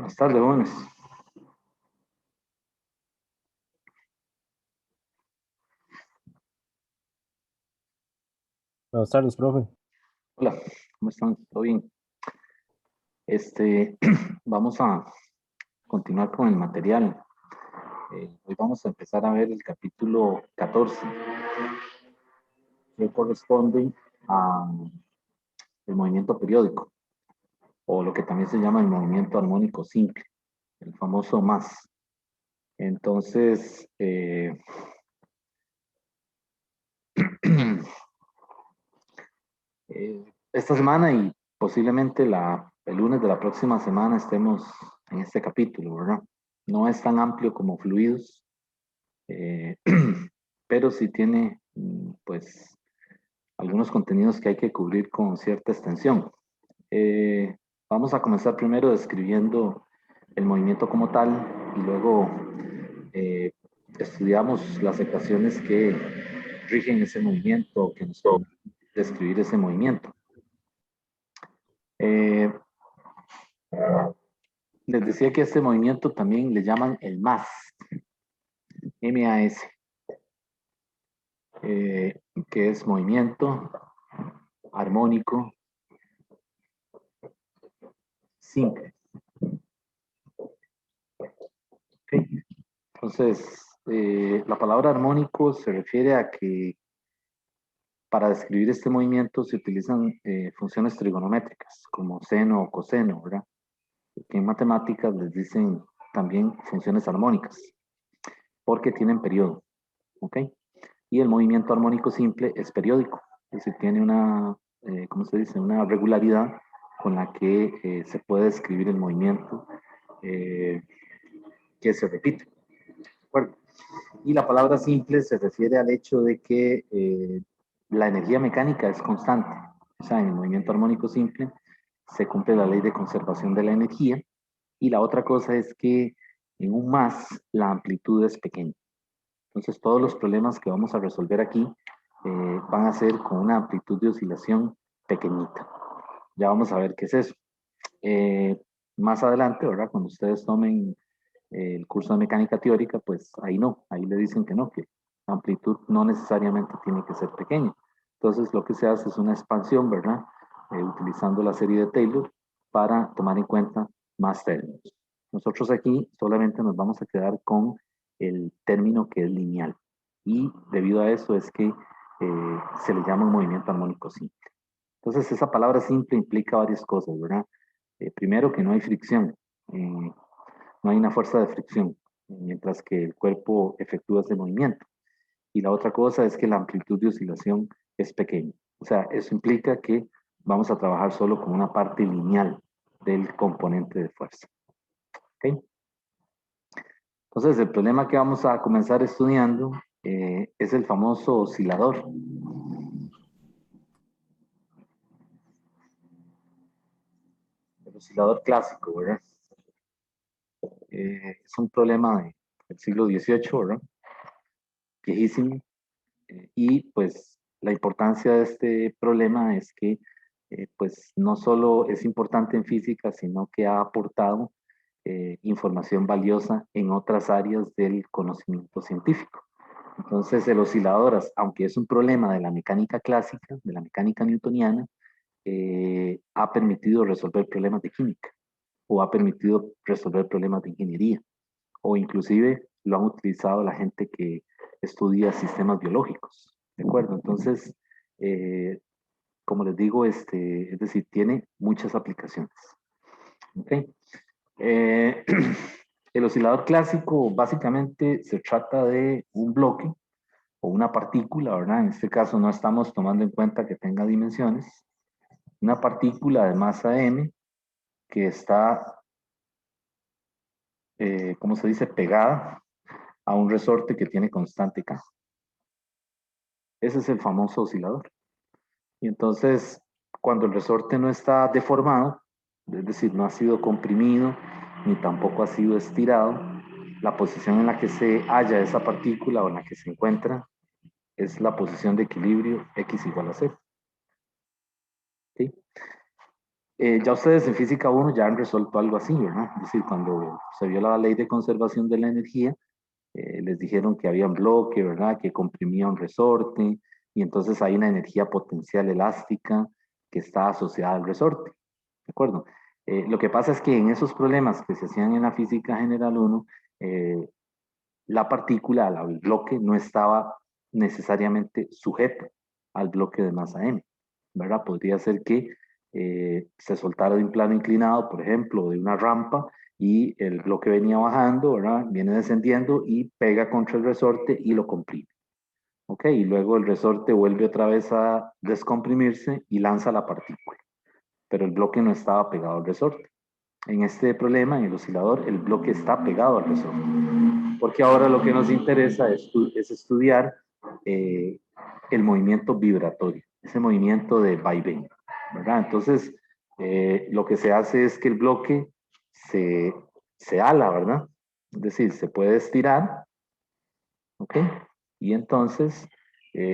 Buenas tardes, jóvenes. Buenas tardes, profe. Hola, ¿cómo están? ¿Todo bien? Vamos a continuar con el material. Hoy vamos a empezar a ver el capítulo 14, que corresponde al movimiento periódico, o lo que también se llama el movimiento armónico simple, el famoso MAS. Entonces, esta semana y posiblemente el lunes de la próxima semana estemos en este capítulo, ¿verdad? No es tan amplio como fluidos, eh, pero sí tiene, pues, algunos contenidos que hay que cubrir con cierta extensión. Vamos a comenzar primero describiendo el movimiento como tal y luego eh, estudiamos las ecuaciones que rigen ese movimiento, que nos permiten describir ese movimiento. Eh, Les decía que a este movimiento también le llaman el MAS, M-A-S, que es movimiento armónico simple. ¿Okay? Entonces, la palabra armónico se refiere a que para describir este movimiento se utilizan funciones trigonométricas, como seno o coseno, ¿verdad? Que en matemáticas les dicen también funciones armónicas, porque tienen periodo, ¿ok? Y el movimiento armónico simple es periódico, es decir, tiene una, ¿cómo se dice? Una regularidad con la que se puede describir el movimiento eh, que se repite. ¿De acuerdo? Y la palabra simple se refiere al hecho de que la energía mecánica es constante. O sea, en el movimiento armónico simple se cumple la ley de conservación de la energía. Y la otra cosa es que en un más la amplitud es pequeña. Entonces, todos los problemas que vamos a resolver aquí van a ser con una amplitud de oscilación pequeñita. Ya vamos a ver qué es eso. Eh, Más adelante, ¿verdad? Cuando ustedes tomen el curso de mecánica teórica, pues ahí no, ahí le dicen que no, que la amplitud no necesariamente tiene que ser pequeña. Entonces, lo que se hace es una expansión, ¿verdad? Utilizando la serie de Taylor para tomar en cuenta más términos. Nosotros aquí solamente nos vamos a quedar con el término que es lineal. Y debido a eso es que se le llama un movimiento armónico simple. Entonces, esa palabra simple implica varias cosas, ¿verdad? Primero, que no hay fricción, no hay una fuerza de fricción, mientras que el cuerpo efectúa ese movimiento. Y la otra cosa es que la amplitud de oscilación es pequeña. O sea, eso implica que vamos a trabajar solo con una parte lineal del componente de fuerza. ¿Okay? Entonces, el problema que vamos a comenzar estudiando es el famoso oscilador. El oscilador clásico, ¿verdad? Es un problema del siglo XVIII, ¿verdad? Viejísimo. Y pues la importancia de este problema es que pues no solo es importante en física, sino que ha aportado información valiosa en otras áreas del conocimiento científico. Entonces el oscilador, aunque es un problema de la mecánica clásica, de la mecánica newtoniana, ha permitido resolver problemas de química o ha permitido resolver problemas de ingeniería o inclusive lo han utilizado la gente que estudia sistemas biológicos, ¿de acuerdo? Entonces, eh, como les digo, es decir, tiene muchas aplicaciones. ¿Okay? Eh, el oscilador clásico básicamente se trata de un bloque o una partícula, ¿verdad? En este caso no estamos tomando en cuenta que tenga dimensiones. Una partícula de masa m que está, ¿cómo se dice?, pegada a un resorte que tiene constante K. Ese es el famoso oscilador. Y entonces, cuando el resorte no está deformado, es decir, no ha sido comprimido ni tampoco ha sido estirado, la posición en la que se halla esa partícula o en la que se encuentra es la posición de equilibrio x igual a 0. ¿Sí? Ya ustedes en Física 1 ya han resuelto algo así, ¿verdad? Es decir, cuando se vio la ley de conservación de la energía, les dijeron que había un bloque, ¿verdad? Que comprimía un resorte, y entonces hay una energía potencial elástica que está asociada al resorte, ¿de acuerdo? Lo que pasa es que en esos problemas que se hacían en la física general 1, eh, la partícula, el bloque, no estaba necesariamente sujeto al bloque de masa m, ¿verdad? Podría ser que se soltara de un plano inclinado, por ejemplo, de una rampa, y el bloque venía bajando, ¿verdad? Viene descendiendo y pega contra el resorte y lo comprime. ¿Ok? Y luego el resorte vuelve otra vez a descomprimirse y lanza la partícula. Pero el bloque no estaba pegado al resorte. En este problema, en el oscilador, el bloque está pegado al resorte. Porque ahora lo que nos interesa es estudiar eh, el movimiento vibratorio, ese movimiento de vaivén, ¿verdad? Entonces, lo que se hace es que el bloque se ala, ¿verdad? Es decir, se puede estirar, ¿ok? Y entonces,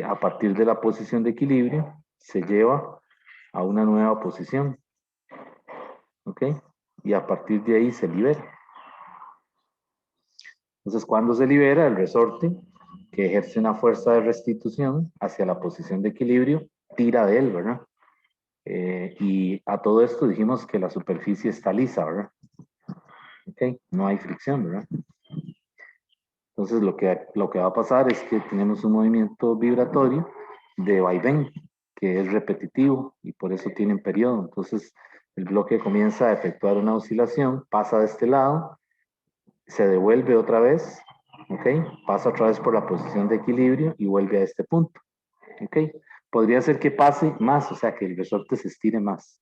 a partir de la posición de equilibrio, se lleva a una nueva posición, ¿ok? Y a partir de ahí se libera. Entonces, cuando se libera el resorte, que ejerce una fuerza de restitución hacia la posición de equilibrio, tira de él, ¿verdad? Y a todo esto dijimos que la superficie está lisa, ¿verdad? ¿Ok? No hay fricción, ¿verdad? Entonces, lo que va a pasar es que tenemos un movimiento vibratorio de vaivén, que es repetitivo y por eso tiene un periodo. Entonces, el bloque comienza a efectuar una oscilación, pasa de este lado, se devuelve otra vez, ¿ok? Pasa otra vez por la posición de equilibrio y vuelve a este punto, ¿ok? Podría ser que pase más, o sea, que el resorte se estire más,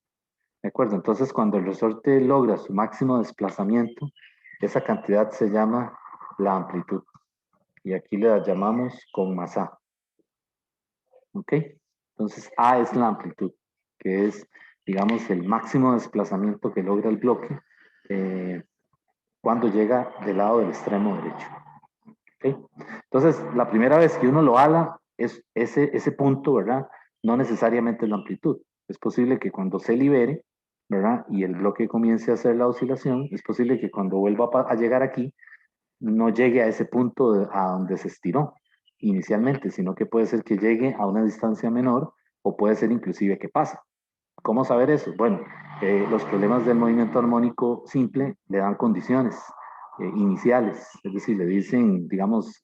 ¿de acuerdo? Entonces, cuando el resorte logra su máximo desplazamiento, esa cantidad se llama la amplitud. Y aquí le llamamos con más A, ¿ok? Entonces, A es la amplitud, que es, digamos, el máximo desplazamiento que logra el bloque cuando llega del lado del extremo derecho. ¿Okay? Entonces, la primera vez que uno lo ala, es ese punto, ¿verdad? No necesariamente es la amplitud. Es posible que cuando se libere, ¿verdad? Y el bloque comience a hacer la oscilación, es posible que cuando vuelva a llegar aquí, no llegue a ese punto a donde se estiró inicialmente, sino que puede ser que llegue a una distancia menor o puede ser inclusive que pase. ¿Cómo saber eso? Bueno, los problemas del movimiento armónico simple le dan condiciones iniciales, es decir, le dicen, digamos,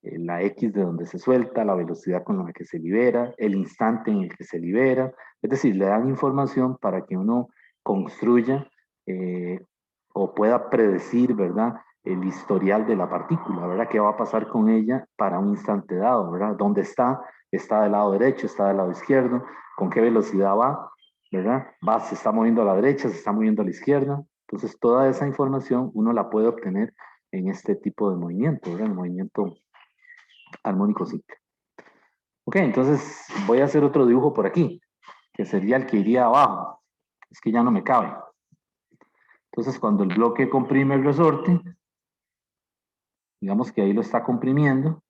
la X de donde se suelta, la velocidad con la que se libera, el instante en el que se libera, es decir, le dan información para que uno construya o pueda predecir, ¿verdad? El historial de la partícula, ¿verdad? ¿Qué va a pasar con ella para un instante dado, ¿verdad? ¿Dónde está? ¿Está del lado derecho? ¿Está del lado izquierdo? ¿Con qué velocidad va? ¿Verdad? Va, se está moviendo a la derecha, se está moviendo a la izquierda. Entonces, toda esa información uno la puede obtener en este tipo de movimiento, ¿verdad? El movimiento armónico simple. Ok, entonces voy a hacer otro dibujo por aquí, que sería el que iría abajo. Es que ya no me cabe. Entonces, cuando el bloque comprime el resorte, digamos que ahí lo está comprimiendo,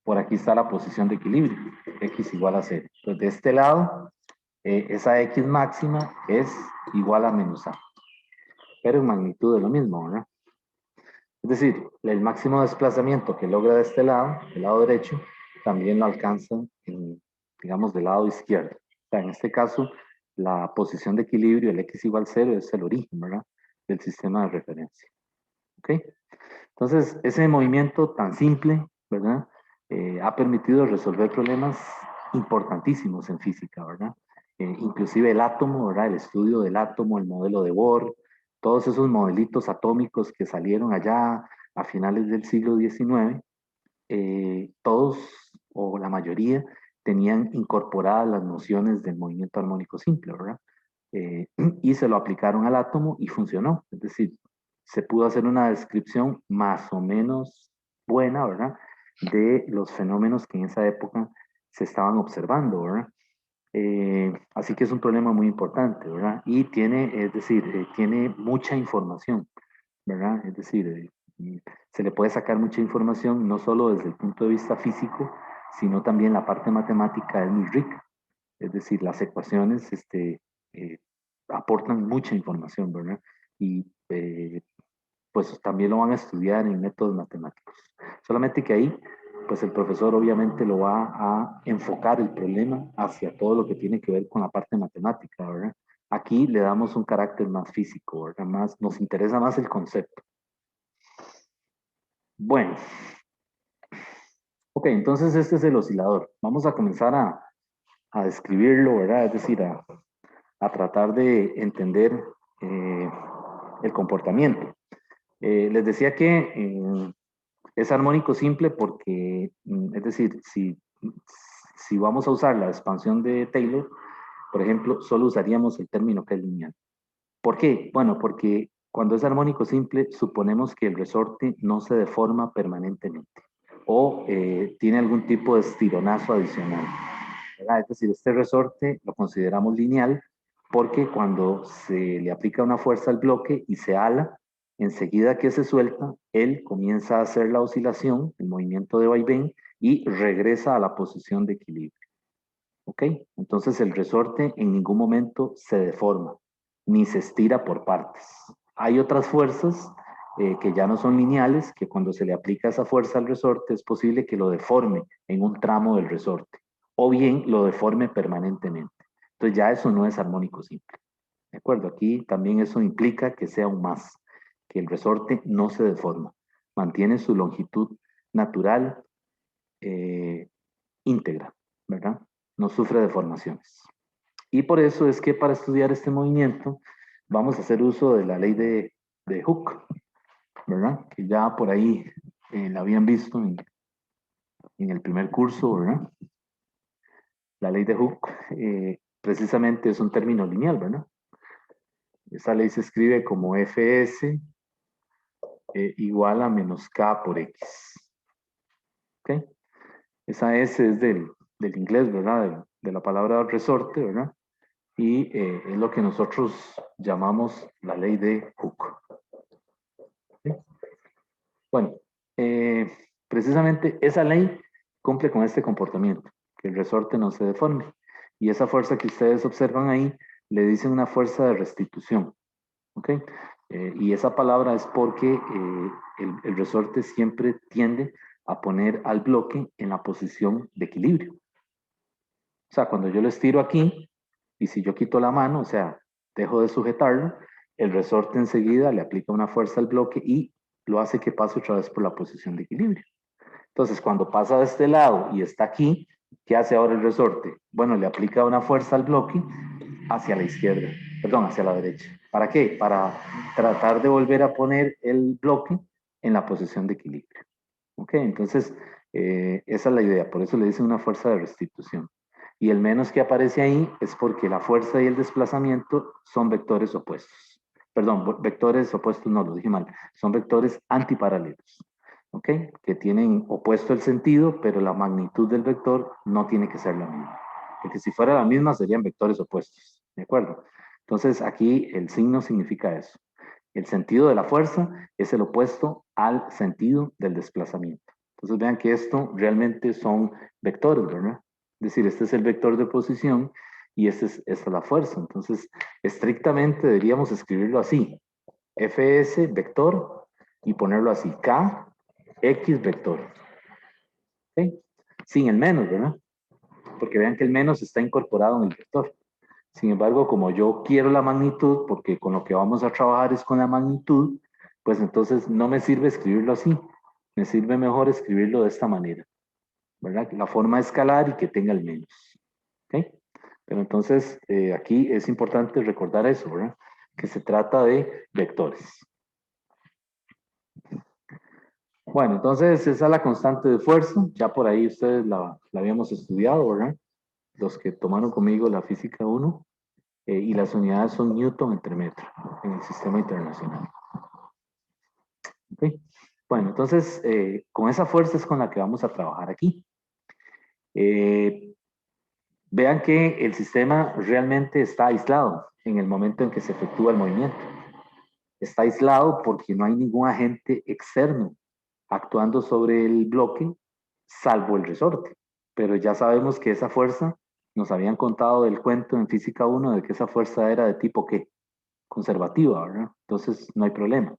por aquí está la posición de equilibrio, x igual a 0. Entonces, de este lado, esa x máxima es igual a menos a, pero en magnitud de lo mismo, ¿verdad? Es decir, el máximo desplazamiento que logra de este lado, del lado derecho, también lo alcanza, digamos, del lado izquierdo. O sea, en este caso, la posición de equilibrio, el x igual 0, es el origen, ¿verdad? Del sistema de referencia. ¿Ok? Entonces, ese movimiento tan simple, ¿verdad? Ha permitido resolver problemas importantísimos en física, ¿verdad? Inclusive el átomo, ¿verdad? El estudio del átomo, el modelo de Bohr, todos esos modelitos atómicos que salieron allá a finales del siglo XIX, todos o la mayoría tenían incorporadas las nociones del movimiento armónico simple, ¿verdad? Y se lo aplicaron al átomo y funcionó. Es decir, se pudo hacer una descripción más o menos buena, ¿verdad? De los fenómenos que en esa época se estaban observando, ¿verdad? Así que es un problema muy importante, ¿verdad? Y tiene, es decir, tiene mucha información, ¿verdad? Es decir, se le puede sacar mucha información no solo desde el punto de vista físico, sino también la parte matemática es muy rica. Es decir, las ecuaciones aportan mucha información, ¿verdad? Y pues también lo van a estudiar en métodos matemáticos. Solamente que ahí, pues el profesor obviamente lo va a enfocar el problema hacia todo lo que tiene que ver con la parte matemática, ¿verdad? Aquí le damos un carácter más físico, ¿verdad? Nos interesa más el concepto. Bueno, ok, entonces este es el oscilador. Vamos a comenzar a describirlo, ¿verdad? Es decir, a tratar de entender eh, el comportamiento. Les decía que es armónico simple porque, es decir, si vamos a usar la expansión de Taylor, por ejemplo, solo usaríamos el término que es lineal. ¿Por qué? Bueno, porque cuando es armónico simple, suponemos que el resorte no se deforma permanentemente o tiene algún tipo de estironazo adicional, ¿verdad? Es decir, este resorte lo consideramos lineal porque cuando se le aplica una fuerza al bloque y se ala, enseguida que se suelta, él comienza a hacer la oscilación, el movimiento de vaivén, y regresa a la posición de equilibrio. ¿Ok? Entonces el resorte en ningún momento se deforma, ni se estira por partes. Hay otras fuerzas que ya no son lineales, que cuando se le aplica esa fuerza al resorte es posible que lo deforme en un tramo del resorte, o bien lo deforme permanentemente. Entonces ya eso no es armónico simple. ¿De acuerdo? Aquí también eso implica que sea un más, que el resorte no se deforma, mantiene su longitud natural íntegra, ¿verdad? No sufre deformaciones. Y por eso es que para estudiar este movimiento vamos a hacer uso de la ley de Hooke, ¿verdad? Que ya por ahí la habían visto en el primer curso, ¿verdad? La ley de Hooke precisamente es un término lineal, ¿verdad? Esa ley se escribe como Fs igual a menos K por X. ¿Ok? Esa S es del inglés, ¿verdad? De la palabra resorte, ¿verdad? Y es lo que nosotros llamamos la ley de Hooke. ¿Sí? Bueno, precisamente esa ley cumple con este comportamiento, que el resorte no se deforme. Y esa fuerza que ustedes observan ahí le dicen una fuerza de restitución. ¿Ok? Y esa palabra es porque el resorte siempre tiende a poner al bloque en la posición de equilibrio. O sea, cuando yo lo estiro aquí, y si yo quito la mano, o sea, dejo de sujetarlo, el resorte enseguida le aplica una fuerza al bloque y lo hace que pase otra vez por la posición de equilibrio. Entonces, cuando pasa de este lado y está aquí, ¿qué hace ahora el resorte? Bueno, le aplica una fuerza al bloque hacia la izquierda, perdón, hacia la derecha. ¿Para qué? Para tratar de volver a poner el bloque en la posición de equilibrio. ¿Ok? Entonces, esa es la idea, por eso le dicen una fuerza de restitución. Y el menos que aparece ahí es porque la fuerza y el desplazamiento son vectores opuestos. Perdón, vectores opuestos no, lo dije mal. Son vectores antiparalelos. ¿Ok? Que tienen opuesto el sentido, pero la magnitud del vector no tiene que ser la misma. Porque si fuera la misma serían vectores opuestos. ¿De acuerdo? Entonces aquí el signo significa eso. El sentido de la fuerza es el opuesto al sentido del desplazamiento. Entonces vean que esto realmente son vectores, ¿verdad? Es decir, este es el vector de posición y esta es la fuerza. Entonces, estrictamente deberíamos escribirlo así. Fs vector y ponerlo así. K, X vector. ¿Okay? Sin el menos, ¿verdad? Porque vean que el menos está incorporado en el vector. Sin embargo, como yo quiero la magnitud, porque con lo que vamos a trabajar es con la magnitud, pues entonces no me sirve escribirlo así. Me sirve mejor escribirlo de esta manera, ¿verdad? La forma escalar y que tenga el menos. ¿Ok? Pero entonces aquí es importante recordar eso, ¿verdad? Que se trata de vectores. Bueno, entonces esa es la constante de esfuerzo. Ya por ahí ustedes la habíamos estudiado, ¿verdad? Los que tomaron conmigo la física 1. Y las unidades son newton entre metro en el sistema internacional. ¿Okay? Bueno, entonces, con esa fuerza es con la que vamos a trabajar aquí. Vean que el sistema realmente está aislado en el momento en que se efectúa el movimiento. Está aislado porque no hay ningún agente externo actuando sobre el bloque, salvo el resorte. Pero ya sabemos que esa fuerza nos habían contado del cuento en física 1 de que esa fuerza era de tipo ¿qué? Conservativa, ¿verdad? Entonces no hay problema,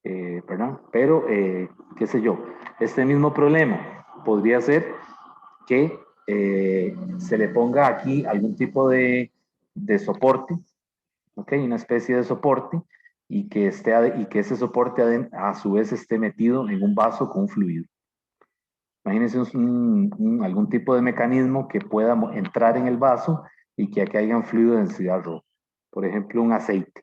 ¿verdad? Pero, qué sé yo, este mismo problema podría ser que se le ponga aquí algún tipo de soporte, ¿ok? Una especie de soporte y que, y que ese soporte a su vez esté metido en un vaso con un fluido. Imagínense algún tipo de mecanismo que pueda entrar en el vaso y que aquí haya un fluido de densidad rho. Por ejemplo, un aceite,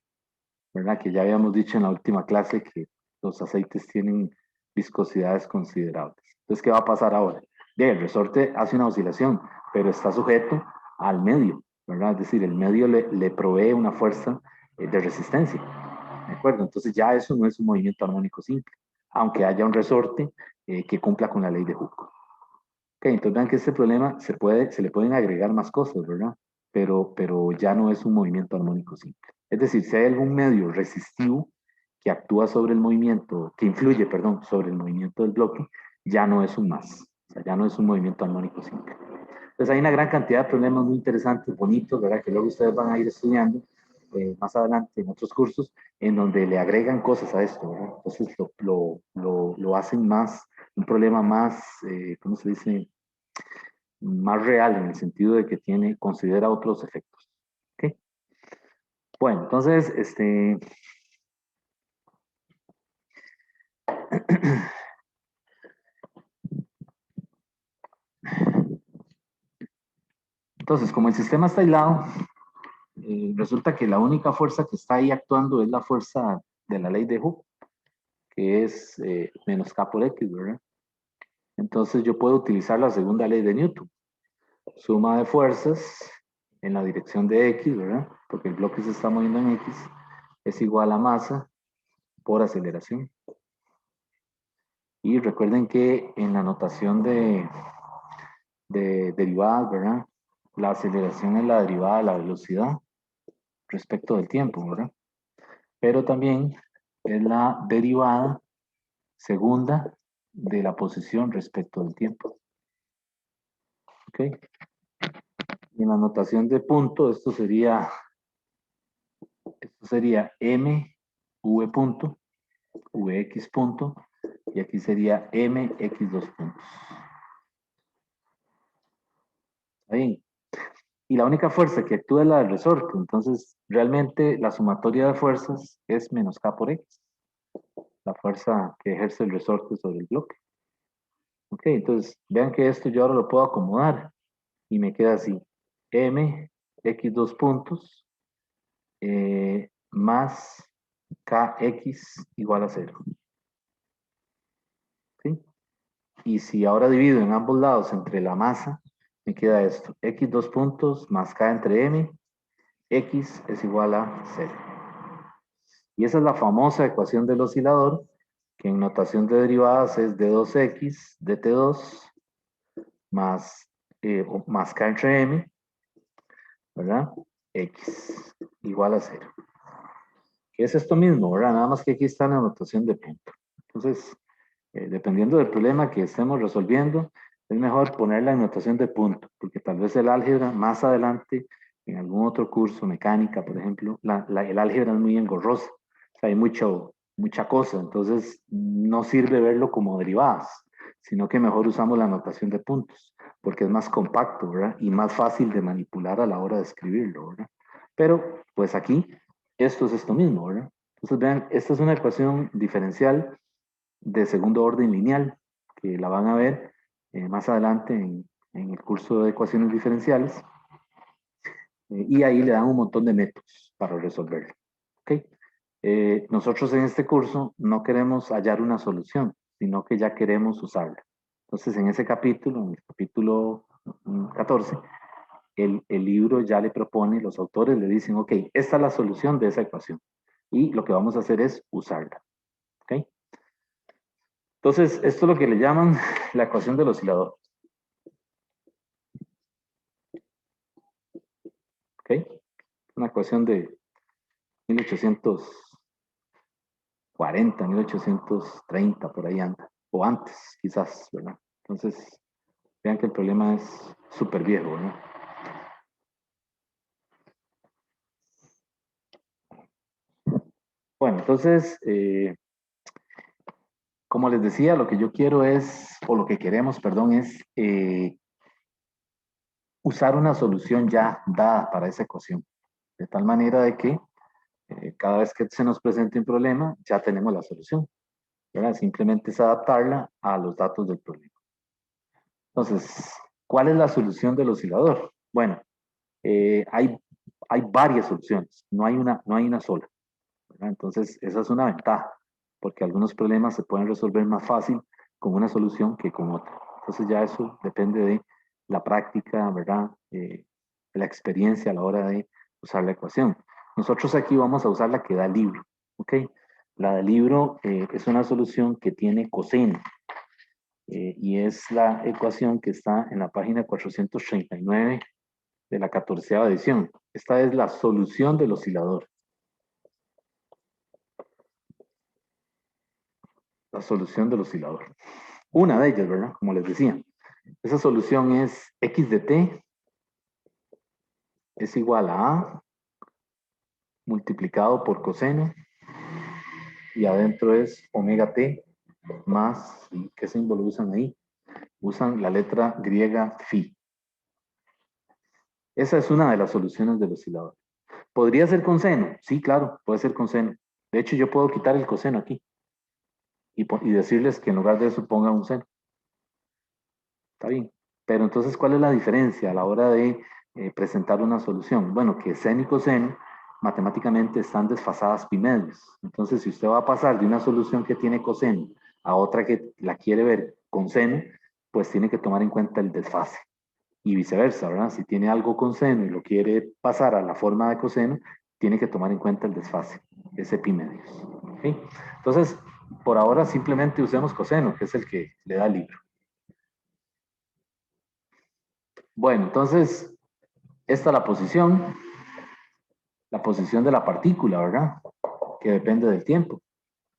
¿verdad? Que ya habíamos dicho en la última clase que los aceites tienen viscosidades considerables. Entonces, ¿qué va a pasar ahora? El resorte hace una oscilación, pero está sujeto al medio, ¿verdad? Es decir, el medio le provee una fuerza de resistencia, ¿de acuerdo? Entonces ya eso no es un movimiento armónico simple, aunque haya un resorte que cumpla con la ley de Hooke. Ok, entonces vean que este problema se le pueden agregar más cosas, ¿verdad? Pero ya no es un movimiento armónico simple. Es decir, si hay algún medio resistivo que actúa sobre el movimiento, que influye, perdón, sobre el movimiento del bloque, ya no es un más. O sea, ya no es un movimiento armónico simple. Entonces hay una gran cantidad de problemas muy interesantes, bonitos, ¿verdad? Que luego ustedes van a ir estudiando más adelante en otros cursos, en donde le agregan cosas a esto, ¿verdad? Entonces lo hacen más, un problema más, ¿cómo se dice? Más real en el sentido de que considera otros efectos. ¿Okay? Bueno, entonces, entonces, como el sistema está aislado, resulta que la única fuerza que está ahí actuando es la fuerza de la ley de Hooke, que es menos K por X, ¿verdad? Entonces yo puedo utilizar la segunda ley de Newton. Suma de fuerzas en la dirección de X, ¿verdad? Porque el bloque se está moviendo en X, es igual a masa por aceleración. Y recuerden que en la notación de derivadas, ¿verdad? La aceleración es la derivada de la velocidad respecto del tiempo, ¿verdad? Pero también es la derivada segunda de la posición respecto del tiempo. ¿Ok? Y en la notación de punto, esto sería m v punto, vx punto, y aquí sería mx2 puntos. ¿Está bien? Y la única fuerza que actúa es la del resorte, entonces realmente la sumatoria de fuerzas es menos K por X, la fuerza que ejerce el resorte sobre el bloque. Ok, entonces vean que esto yo ahora lo puedo acomodar y me queda así, m x2 puntos más kx igual a 0. ¿Sí? Y si ahora divido en ambos lados entre la masa, me queda esto, x2 puntos más k entre m, x es igual a 0. Y esa es la famosa ecuación del oscilador, que en notación de derivadas es d2x, dt2, más, más k entre m, ¿verdad? X igual a 0. Que es esto mismo, ¿verdad? Nada más que aquí está la notación de punto. Entonces, dependiendo del problema que estemos resolviendo, es mejor poner la notación de punto, porque tal vez el álgebra más adelante, en algún otro curso, mecánica, por ejemplo, el álgebra es muy engorrosa, o sea, hay mucha cosa, entonces no sirve verlo como derivadas, sino que mejor usamos la notación de puntos, porque es más compacto, ¿verdad? Y más fácil de manipular a la hora de escribirlo, ¿verdad? Pero, pues aquí, esto es esto mismo, ¿verdad? Entonces, vean, esta es una ecuación diferencial de segundo orden lineal, que la van a ver más adelante en el curso de ecuaciones diferenciales, y ahí le dan un montón de métodos para resolverlo. ¿Okay? Nosotros en este curso no queremos hallar una solución, sino que ya queremos usarla. Entonces, en ese capítulo, en el capítulo 14, el libro ya le propone, los autores le dicen, ok, esta es la solución de esa ecuación. Y lo que vamos a hacer es usarla. ¿Ok? Entonces, esto es lo que le llaman la ecuación del oscilador. ¿Ok? Una ecuación de 1840, 1830, por ahí anda. O antes, quizás, ¿verdad? Entonces, vean que el problema es súper viejo, ¿verdad? Bueno, entonces, como les decía, lo que yo quiero es, o lo que queremos, perdón, es usar una solución ya dada para esa ecuación. De tal manera de que cada vez que se nos presente un problema, ya tenemos la solución, ¿verdad? Simplemente es adaptarla a los datos del problema. Entonces, ¿cuál es la solución del oscilador? Bueno, hay varias soluciones, no hay una sola, ¿verdad? Entonces, esa es una ventaja, porque algunos problemas se pueden resolver más fácil con una solución que con otra. Entonces, ya eso depende de la práctica, ¿verdad? De la experiencia a la hora de usar la ecuación. Nosotros aquí vamos a usar la que da el libro, ¿ok? La del libro es una solución que tiene coseno, y es la ecuación que está en la página 439 de la 14ª edición. Esta es la solución del oscilador. La solución del oscilador. Una de ellas, ¿verdad? Como les decía. Esa solución es x de t es igual a multiplicado por coseno, y adentro es omega t más, ¿qué símbolo usan ahí? Usan la letra griega phi. Esa es una de las soluciones del oscilador. ¿Podría ser con seno? Sí, claro, puede ser con seno. De hecho, yo puedo quitar el coseno aquí y decirles que en lugar de eso pongan un seno. Está bien. Pero entonces, ¿cuál es la diferencia a la hora de presentar una solución? Bueno, que seno y coseno matemáticamente están desfasadas pi medios. Entonces, si usted va a pasar de una solución que tiene coseno a otra que la quiere ver con seno, pues tiene que tomar en cuenta el desfase. Y viceversa, ¿verdad? Si tiene algo con seno y lo quiere pasar a la forma de coseno, tiene que tomar en cuenta el desfase, ese pi medios. ¿Okay? Entonces, por ahora simplemente usemos coseno, que es el que le da el libro. Bueno, entonces, esta es la posición de la partícula, ¿verdad? Que depende del tiempo.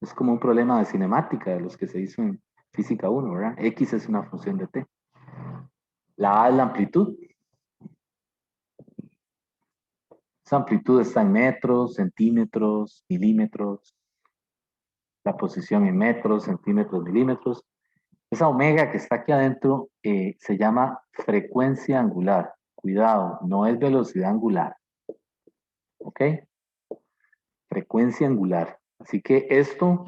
Es como un problema de cinemática de los que se hizo en física 1, ¿verdad? X es una función de t. La A es la amplitud. Esa amplitud está en metros, centímetros, milímetros. La posición en metros, centímetros, milímetros. Esa omega que está aquí adentro se llama frecuencia angular. Cuidado, no es velocidad angular. ¿Ok? Frecuencia angular. Así que eso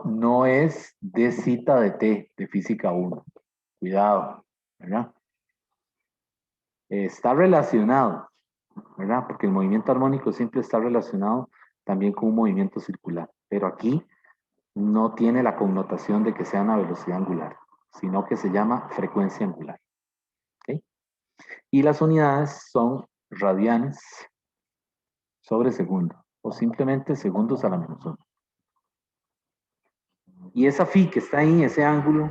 no es de cita de T, de física 1. Cuidado, ¿verdad? Está relacionado, ¿verdad? Porque el movimiento armónico simple está relacionado también con un movimiento circular. Pero aquí no tiene la connotación de que sea una velocidad angular, sino que se llama frecuencia angular. ¿Okay? Y las unidades son radianes sobre segundo, o simplemente segundos a la menos 1. Y esa phi que está ahí, ese ángulo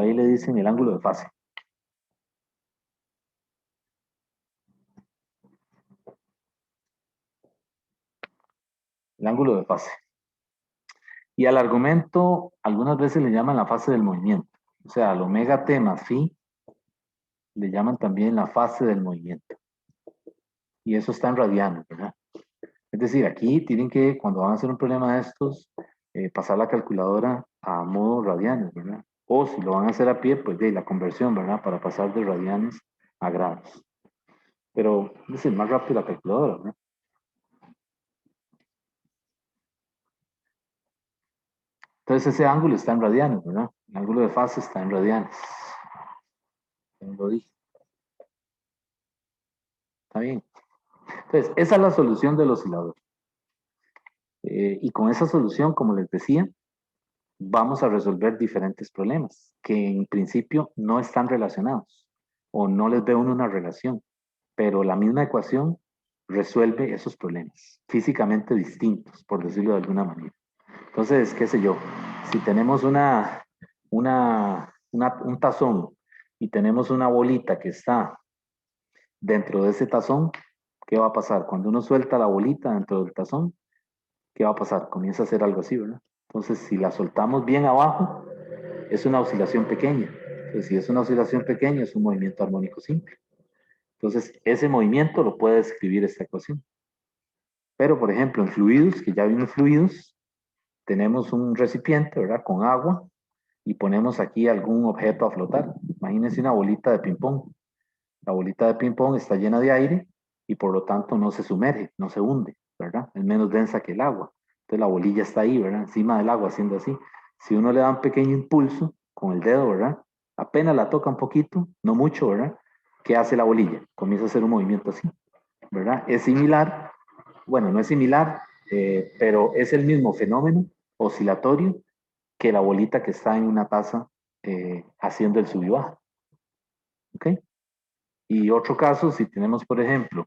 ahí le dicen el ángulo de fase. El ángulo de fase. Y al argumento, algunas veces le llaman la fase del movimiento. O sea, al omega t más phi, le llaman también la fase del movimiento. Y eso está en radianes, ¿verdad? Es decir, aquí tienen que, cuando van a hacer un problema de estos, pasar la calculadora a modo radianes, ¿verdad? O si lo van a hacer a pie, pues de la conversión, ¿verdad? Para pasar de radianes a grados. Pero es decir, más rápido la calculadora, ¿verdad? Entonces ese ángulo está en radianes, ¿verdad? El ángulo de fase está en radianes. Lo dije. Está bien. Entonces, esa es la solución del oscilador. Y con esa solución, como les decía, vamos a resolver diferentes problemas que en principio no están relacionados o no les veo una relación, pero la misma ecuación resuelve esos problemas físicamente distintos, por decirlo de alguna manera. Entonces, qué sé yo, si tenemos un tazón y tenemos una bolita que está dentro de ese tazón, ¿qué va a pasar? Cuando uno suelta la bolita dentro del tazón, ¿qué va a pasar? Comienza a hacer algo así, ¿verdad? Entonces, si la soltamos bien abajo, es una oscilación pequeña. Entonces, si es una oscilación pequeña, es un movimiento armónico simple. Entonces, ese movimiento lo puede describir esta ecuación. Pero, por ejemplo, en fluidos, que ya vimos fluidos, tenemos un recipiente, ¿verdad? Con agua y ponemos aquí algún objeto a flotar. Imagínense una bolita de ping-pong. La bolita de ping-pong está llena de aire y por lo tanto no se sumerge, no se hunde, ¿verdad? Es menos densa que el agua. Entonces la bolilla está ahí, ¿verdad? Encima del agua, haciendo así. Si uno le da un pequeño impulso con el dedo, ¿verdad? Apenas la toca un poquito, no mucho, ¿verdad? ¿Qué hace la bolilla? Comienza a hacer un movimiento así, ¿verdad? Es similar, bueno, no es similar, pero es el mismo fenómeno oscilatorio que la bolita que está en una taza haciendo el sub y baja. ¿Ok? Y otro caso, si tenemos, por ejemplo,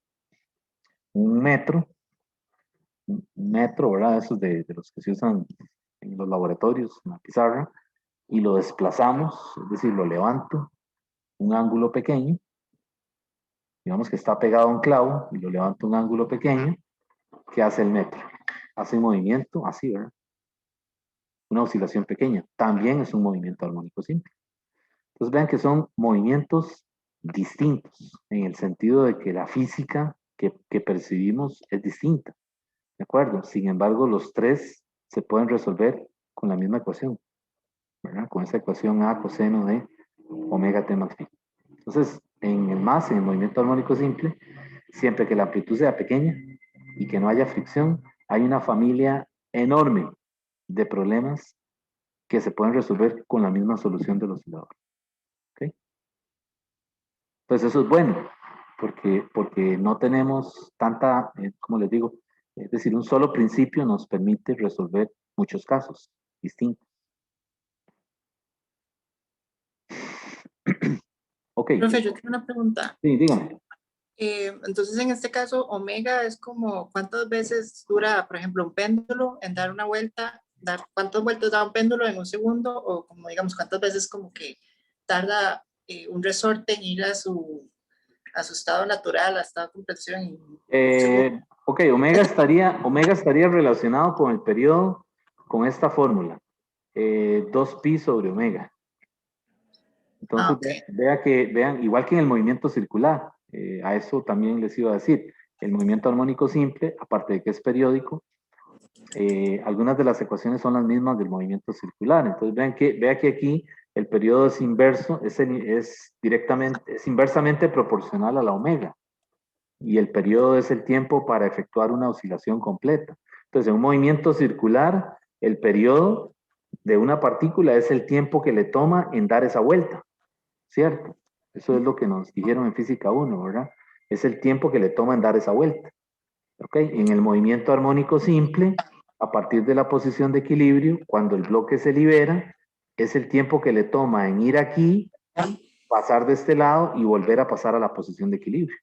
un metro, ¿verdad? Esos de los que se usan en los laboratorios, en la pizarra, y lo desplazamos, es decir, lo levanto un ángulo pequeño, digamos que está pegado a un clavo, y lo levanto un ángulo pequeño, ¿qué hace el metro? Hace un movimiento así, ¿verdad? Una oscilación pequeña. También es un movimiento armónico simple. Entonces vean que son movimientos distintos, en el sentido de que la física que percibimos es distinta. ¿De acuerdo? Sin embargo, los tres se pueden resolver con la misma ecuación, ¿verdad? Con esa ecuación A coseno de omega t más phi. Entonces, en el movimiento armónico simple, siempre que la amplitud sea pequeña y que no haya fricción, hay una familia enorme de problemas que se pueden resolver con la misma solución del oscilador. ¿Ok? Pues eso es bueno, porque no tenemos tanta, como les digo, es decir, un solo principio nos permite resolver muchos casos distintos. Ok, Profe, yo tengo una pregunta. sí, dígame. Entonces, en este caso, omega es como cuántas veces dura, por ejemplo, un péndulo en dar una vuelta, cuántas vueltas da un péndulo en un segundo, o como digamos, cuántas veces como que tarda un resorte en ir a su estado natural, a estado de compresión en un segundo. Ok, omega estaría relacionado con el periodo, con esta fórmula, 2pi sobre omega. Ah, Entonces, ok. vean, igual que en el movimiento circular, a eso también les iba a decir, el movimiento armónico simple, aparte de que es periódico, algunas de las ecuaciones son las mismas del movimiento circular. Entonces, vean que aquí el periodo es inverso, es inversamente proporcional a la omega. Y el periodo es el tiempo para efectuar una oscilación completa. Entonces, en un movimiento circular, el periodo de una partícula es el tiempo que le toma en dar esa vuelta, ¿cierto? Eso es lo que nos dijeron en física 1, ¿verdad? Es el tiempo que le toma en dar esa vuelta. ¿Ok? En el movimiento armónico simple, a partir de la posición de equilibrio, cuando el bloque se libera, es el tiempo que le toma en ir aquí, pasar de este lado y volver a pasar a la posición de equilibrio.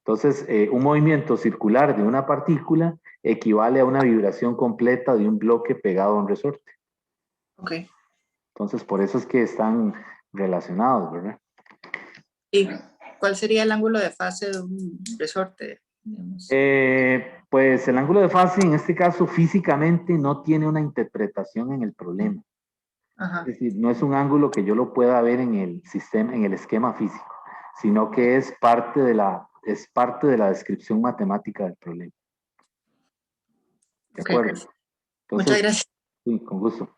Entonces, un movimiento circular de una partícula equivale a una vibración completa de un bloque pegado a un resorte. Ok. Entonces, por eso es que están relacionados, ¿verdad? ¿Y cuál sería el ángulo de fase de un resorte? Pues el ángulo de fase en este caso físicamente no tiene una interpretación en el problema. Ajá. Es decir, no es un ángulo que yo lo pueda ver en el sistema, en el esquema físico, sino que es parte de la descripción matemática del problema. ¿De Ok, acuerdo? gracias. Muchas Entonces, gracias. sí, con gusto.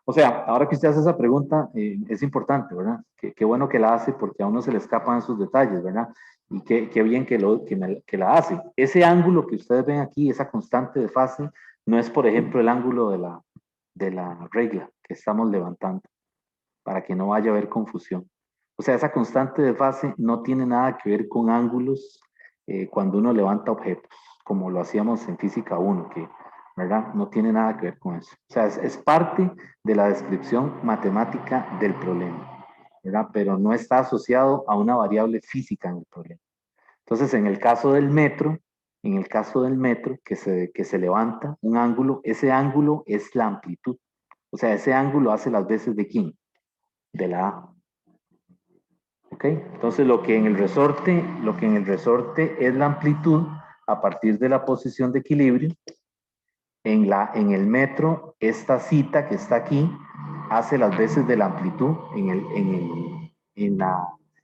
O sea, ahora que usted hace esa pregunta, es importante, ¿verdad? Qué bueno que la hace porque a uno se le escapan esos detalles, ¿verdad? Y qué bien que la hace. Ese ángulo que ustedes ven aquí, esa constante de fase, no es, por ejemplo, el ángulo de la regla que estamos levantando, para que no vaya a haber confusión. O sea, esa constante de fase no tiene nada que ver con ángulos cuando uno levanta objetos, como lo hacíamos en física 1, que, ¿verdad? No tiene nada que ver con eso. O sea, es parte de la descripción matemática del problema, ¿verdad? Pero no está asociado a una variable física en el problema. Entonces, en el caso del metro que se levanta un ángulo, ese ángulo es la amplitud. O sea, ese ángulo hace las veces de ¿quién? De la A. ¿Ok? Entonces lo que en el resorte es la amplitud a partir de la posición de equilibrio, en el metro, esta cita que está aquí hace las veces de la amplitud en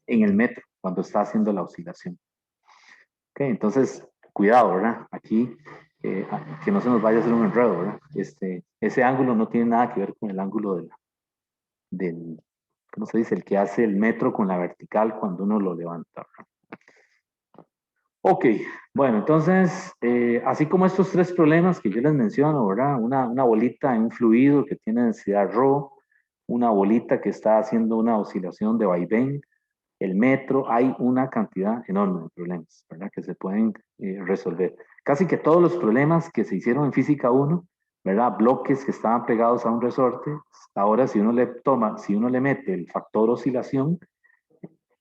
el metro, cuando está haciendo la oscilación. Ok, entonces, cuidado, ¿verdad? Aquí, que no se nos vaya a hacer un enredo, ¿verdad? Ese ángulo no tiene nada que ver con el ángulo del, ¿cómo se dice? El que hace el metro con la vertical cuando uno lo levanta, ¿verdad? Ok, bueno, entonces, así como estos tres problemas que yo les menciono, ¿verdad? Una bolita en un fluido que tiene densidad ρ, una bolita que está haciendo una oscilación de vaivén, el metro, hay una cantidad enorme de problemas, ¿verdad? Que se pueden resolver. Casi que todos los problemas que se hicieron en física 1, ¿verdad? Bloques que estaban pegados a un resorte, ahora si uno le toma, si uno le mete el factor oscilación,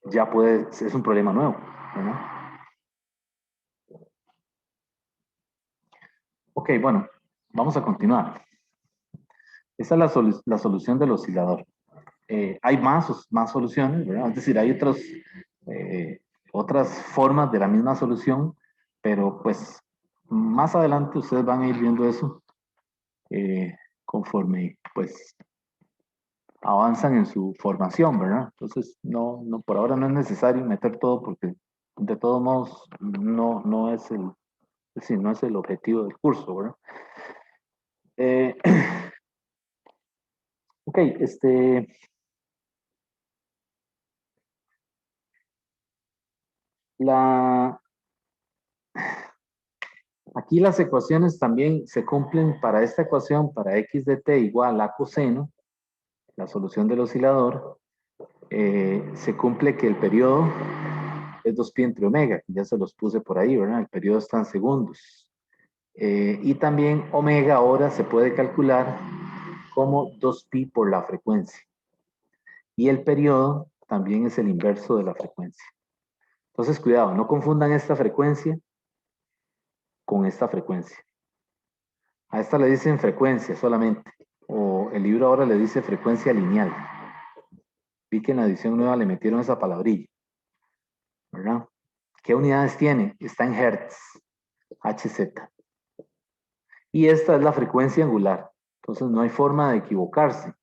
ya puede, es un problema nuevo, ¿verdad? Ok, bueno, vamos a continuar. Esta es la solución del oscilador. Hay más soluciones, ¿verdad? Es decir, hay otras formas de la misma solución, pero pues más adelante ustedes van a ir viendo eso conforme pues avanzan en su formación, ¿verdad? Entonces, por ahora no es necesario meter todo porque de todos modos no es es decir, no es el objetivo del curso, ¿verdad? Eh, ok, la, aquí las ecuaciones también se cumplen para esta ecuación, para x de t igual a coseno, la solución del oscilador, se cumple que el periodo es 2pi entre omega, que ya se los puse por ahí, ¿verdad? El periodo está en segundos. Y también omega ahora se puede calcular como 2pi por la frecuencia. Y el periodo también es el inverso de la frecuencia. Entonces, cuidado, no confundan esta frecuencia con esta frecuencia. A esta le dicen frecuencia solamente, o el libro ahora le dice frecuencia lineal. Vi que en la edición nueva le metieron esa palabrilla, ¿verdad? ¿Qué unidades tiene? Está en Hertz, Hz. Y esta es la frecuencia angular. Entonces no hay forma de equivocarse,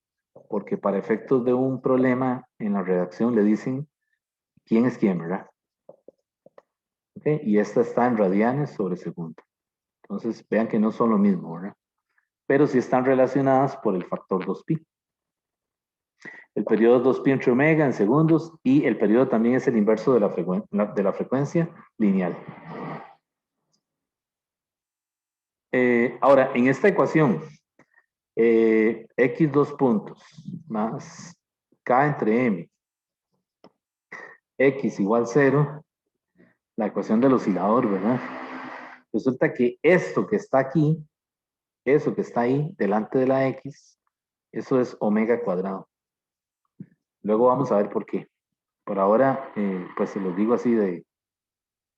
porque para efectos de un problema en la redacción le dicen quién es quién, ¿verdad? ¿Okay? Y esta está en radianes sobre segundo. Entonces vean que no son lo mismo, ¿verdad? Pero sí están relacionadas por el factor 2pi. El periodo es 2pi entre omega en segundos y el periodo también es el inverso de la frecuencia lineal. Ahora, en esta ecuación, x 2 puntos más k entre m, x igual 0, la ecuación del oscilador, ¿verdad? Resulta que esto que está aquí, eso que está ahí, delante de la x, eso es omega cuadrado. Luego vamos a ver por qué. Por ahora, pues se los digo así de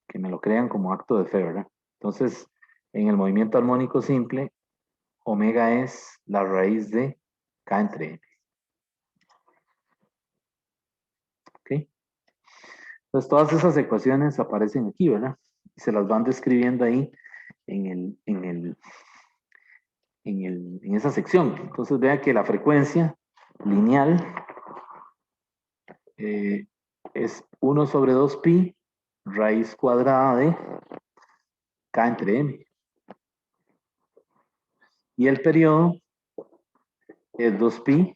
que me lo crean como acto de fe, ¿verdad? Entonces, en el movimiento armónico simple, omega es la raíz de k entre m. ¿Ok? Entonces, todas esas ecuaciones aparecen aquí, ¿verdad? Y se las van describiendo ahí en esa sección. Entonces, vean que la frecuencia lineal es 1 sobre 2pi raíz cuadrada de k entre m. Y el periodo es 2pi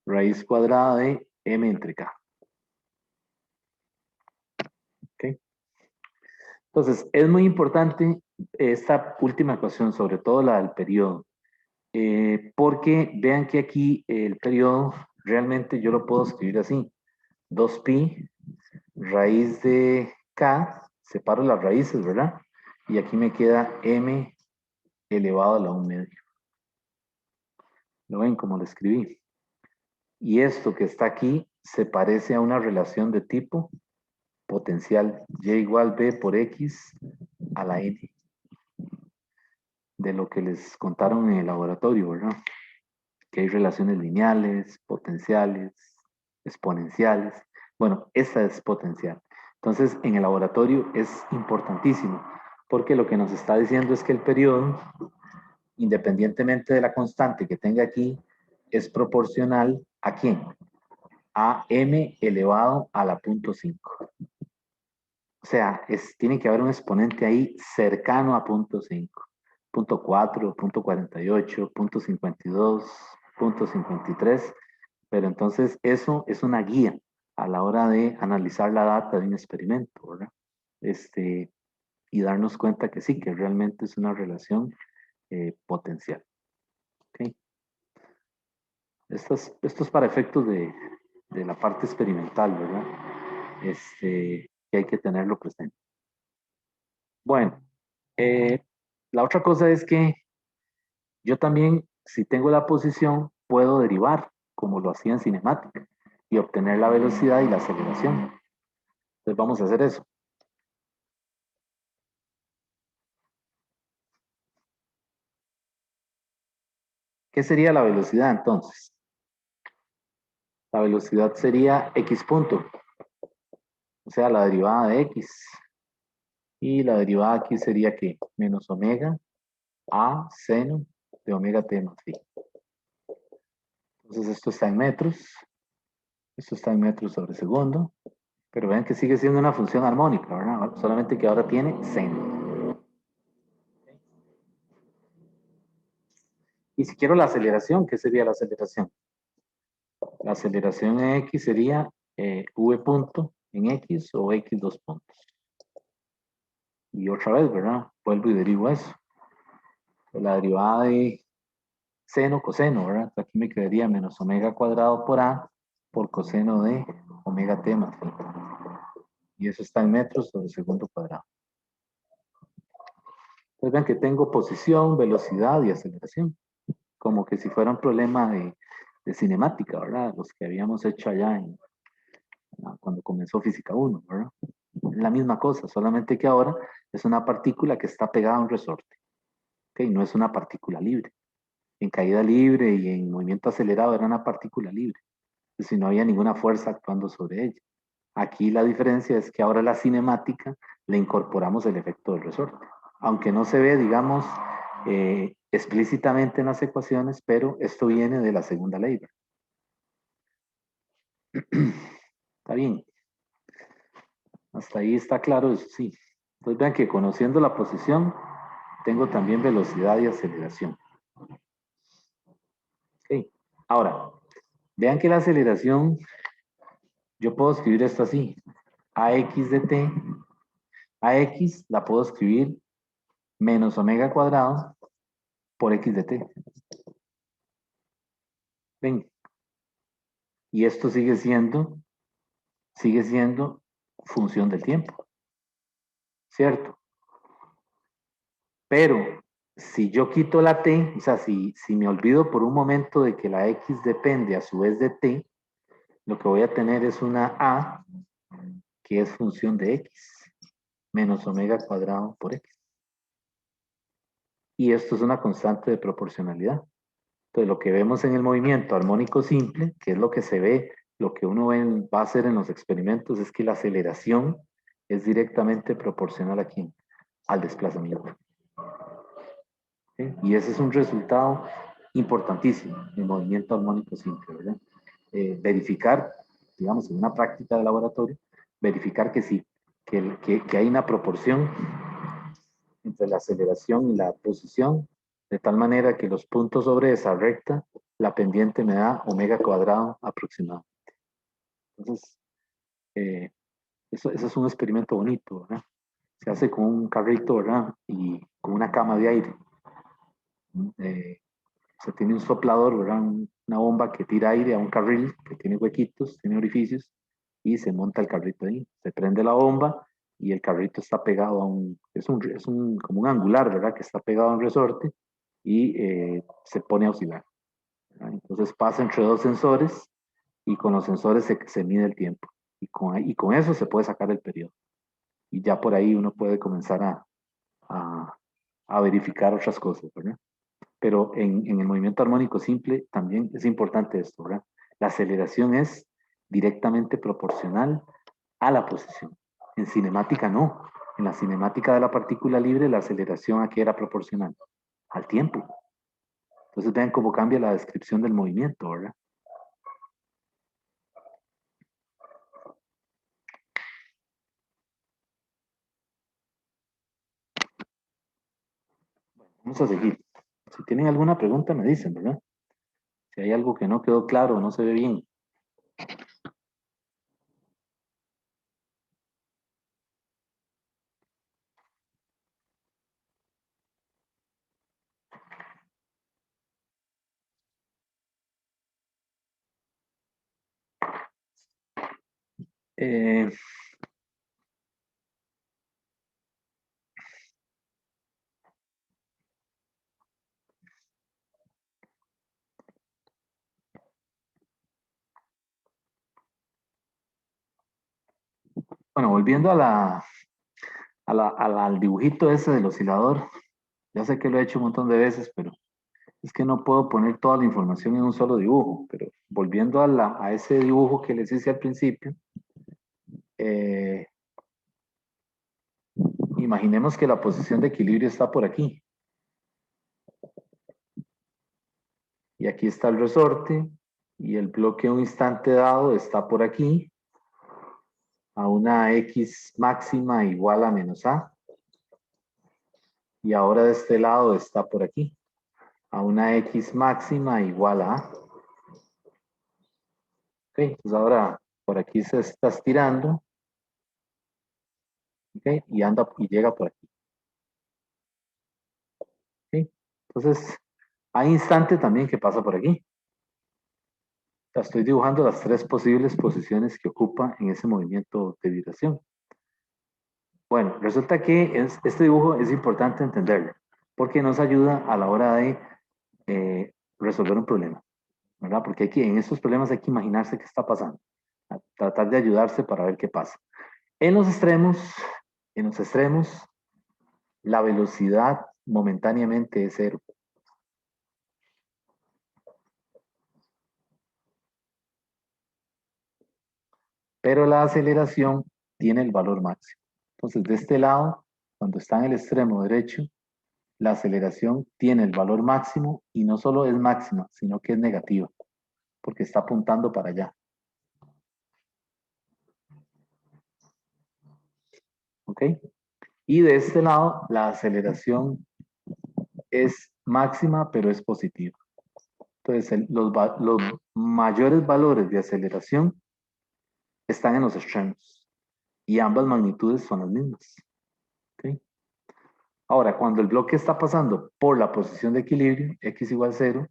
raíz cuadrada de m entre k. ¿Okay? Entonces, es muy importante esta última ecuación, sobre todo la del periodo, porque vean que aquí el periodo realmente yo lo puedo escribir así, 2pi raíz de k, separo las raíces, ¿verdad? Y aquí me queda m elevado a la 1/2. ¿Lo ven como lo escribí? Y esto que está aquí se parece a una relación de tipo potencial y igual b por x a la n, de lo que les contaron en el laboratorio, ¿verdad? Que hay relaciones lineales, potenciales, exponenciales. Bueno, esta es potencial. Entonces, en el laboratorio es importantísimo, porque lo que nos está diciendo es que el periodo, independientemente de la constante que tenga aquí, es proporcional ¿a quién? A m elevado a la 0.5. O sea, tiene que haber un exponente ahí cercano a punto 5, punto 4, punto 48, punto 52, punto 53. Pero entonces eso es una guía a la hora de analizar la data de un experimento, ¿verdad? Y darnos cuenta que sí, que realmente es una relación potencial. ¿Okay? Esto es para efectos de la parte experimental, ¿verdad? Que hay que tenerlo presente. Bueno, la otra cosa es que yo también, si tengo la posición, puedo derivar, como lo hacía en cinemática, y obtener la velocidad y la aceleración. Entonces vamos a hacer eso. ¿Qué sería la velocidad entonces? La velocidad sería x punto, o sea, la derivada de x. Y la derivada aquí sería que menos omega a seno de omega t más phi. Entonces esto está en metros. Esto está en metros sobre segundo. Pero vean que sigue siendo una función armónica, ¿verdad? Solamente que ahora tiene seno. Y si quiero la aceleración, ¿qué sería la aceleración? La aceleración en x sería v punto en x o x dos puntos. Y otra vez, ¿verdad? Vuelvo y derivo eso. La derivada de seno, coseno, ¿verdad? Aquí me quedaría menos omega cuadrado por a por coseno de omega t más phi. Y eso está en metros sobre segundo cuadrado. Entonces vean que tengo posición, velocidad y aceleración. Como que si fuera un problema de cinemática, ¿verdad? Los que habíamos hecho allá cuando comenzó Física 1, ¿verdad? Es la misma cosa, solamente que ahora es una partícula que está pegada a un resorte. ¿Ok? No es una partícula libre. En caída libre y en movimiento acelerado era una partícula libre. Es decir, no había ninguna fuerza actuando sobre ella. Aquí la diferencia es que ahora la cinemática le incorporamos el efecto del resorte. Aunque no se ve, digamos, explícitamente en las ecuaciones, pero esto viene de la segunda ley. Está bien. Hasta ahí está claro eso, sí. Entonces vean que conociendo la posición, tengo también velocidad y aceleración. Okay. Ahora, vean que la aceleración, yo puedo escribir esto así. AX de t, AX la puedo escribir menos omega cuadrado por x de t. Ven. Y esto sigue siendo función del tiempo. ¿Cierto? Pero si yo quito la t, o sea, si me olvido por un momento de que la x depende a su vez de t, lo que voy a tener es una a que es función de x menos omega cuadrado por x. Y esto es una constante de proporcionalidad. Entonces, lo que vemos en el movimiento armónico simple, que es lo que se ve, lo que uno va a hacer en los experimentos, es que la aceleración es directamente proporcional a quién? Al desplazamiento. ¿Sí? Y ese es un resultado importantísimo en movimiento armónico simple, ¿verdad? Verificar, digamos, en una práctica de laboratorio, verificar que sí, que hay una proporción entre la aceleración y la posición, de tal manera que los puntos sobre esa recta, la pendiente me da omega cuadrado aproximado. Entonces, eso es un experimento bonito, ¿verdad? Se hace con un carrito, ¿verdad? Y con una cama de aire. Se tiene un soplador, ¿verdad? Una bomba que tira aire a un carril que tiene huequitos, tiene orificios, y se monta el carrito ahí. Se prende la bomba y el carrito está pegado a como un angular, ¿verdad? Que está pegado a un resorte y se pone a oscilar, ¿verdad? Entonces pasa entre dos sensores y con los sensores se mide el tiempo. Y con eso se puede sacar el periodo. Y ya por ahí uno puede comenzar a verificar otras cosas, ¿verdad? Pero en el movimiento armónico simple también es importante esto, ¿verdad? La aceleración es directamente proporcional a la posición. En cinemática no. En la cinemática de la partícula libre, la aceleración aquí era proporcional al tiempo. Entonces vean cómo cambia la descripción del movimiento, ¿verdad? Vamos a seguir. Si tienen alguna pregunta, me dicen, ¿verdad? Si hay algo que no quedó claro, no se ve bien. Eh, bueno, volviendo al dibujito ese del oscilador, ya sé que lo he hecho un montón de veces, pero es que no puedo poner toda la información en un solo dibujo. Pero volviendo a ese dibujo que les hice al principio, eh, imaginemos que la posición de equilibrio está por aquí. Y aquí está el resorte, y el bloque a un instante dado está por aquí, a una X máxima igual a menos A. Y ahora de este lado está por aquí, a una X máxima igual a A. Ok, entonces ahora por aquí se está estirando, ok, y anda y llega por aquí. Ok, entonces hay instante también que pasa por aquí. Estoy dibujando las tres posibles posiciones que ocupa en ese movimiento de vibración. Bueno, resulta que este dibujo es importante entenderlo, porque nos ayuda a la hora de resolver un problema, ¿verdad? Porque en estos problemas hay que imaginarse qué está pasando, tratar de ayudarse para ver qué pasa. En los extremos, en los extremos, la velocidad momentáneamente es cero. Pero la aceleración tiene el valor máximo. Entonces, de este lado, cuando está en el extremo derecho, la aceleración tiene el valor máximo y no solo es máxima, sino que es negativa, porque está apuntando para allá. ¿Ok? Y de este lado, la aceleración es máxima, pero es positiva. Entonces, los mayores valores de aceleración están en los extremos y ambas magnitudes son las mismas. ¿Ok? Ahora, cuando el bloque está pasando por la posición de equilibrio, x igual 0,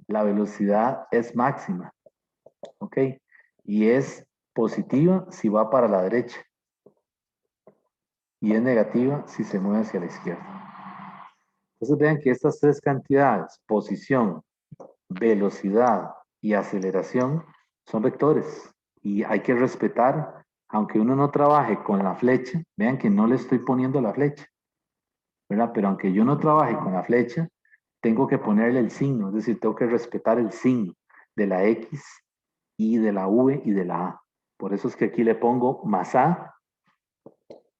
la velocidad es máxima. ¿Ok? Y es positiva si va para la derecha y es negativa si se mueve hacia la izquierda. Entonces vean que estas tres cantidades, posición, velocidad y aceleración, son vectores y hay que respetar, aunque uno no trabaje con la flecha, vean que no le estoy poniendo la flecha, ¿verdad? Pero aunque yo no trabaje con la flecha, tengo que ponerle el signo, es decir, tengo que respetar el signo de la X y de la V y de la A. Por eso es que aquí le pongo más A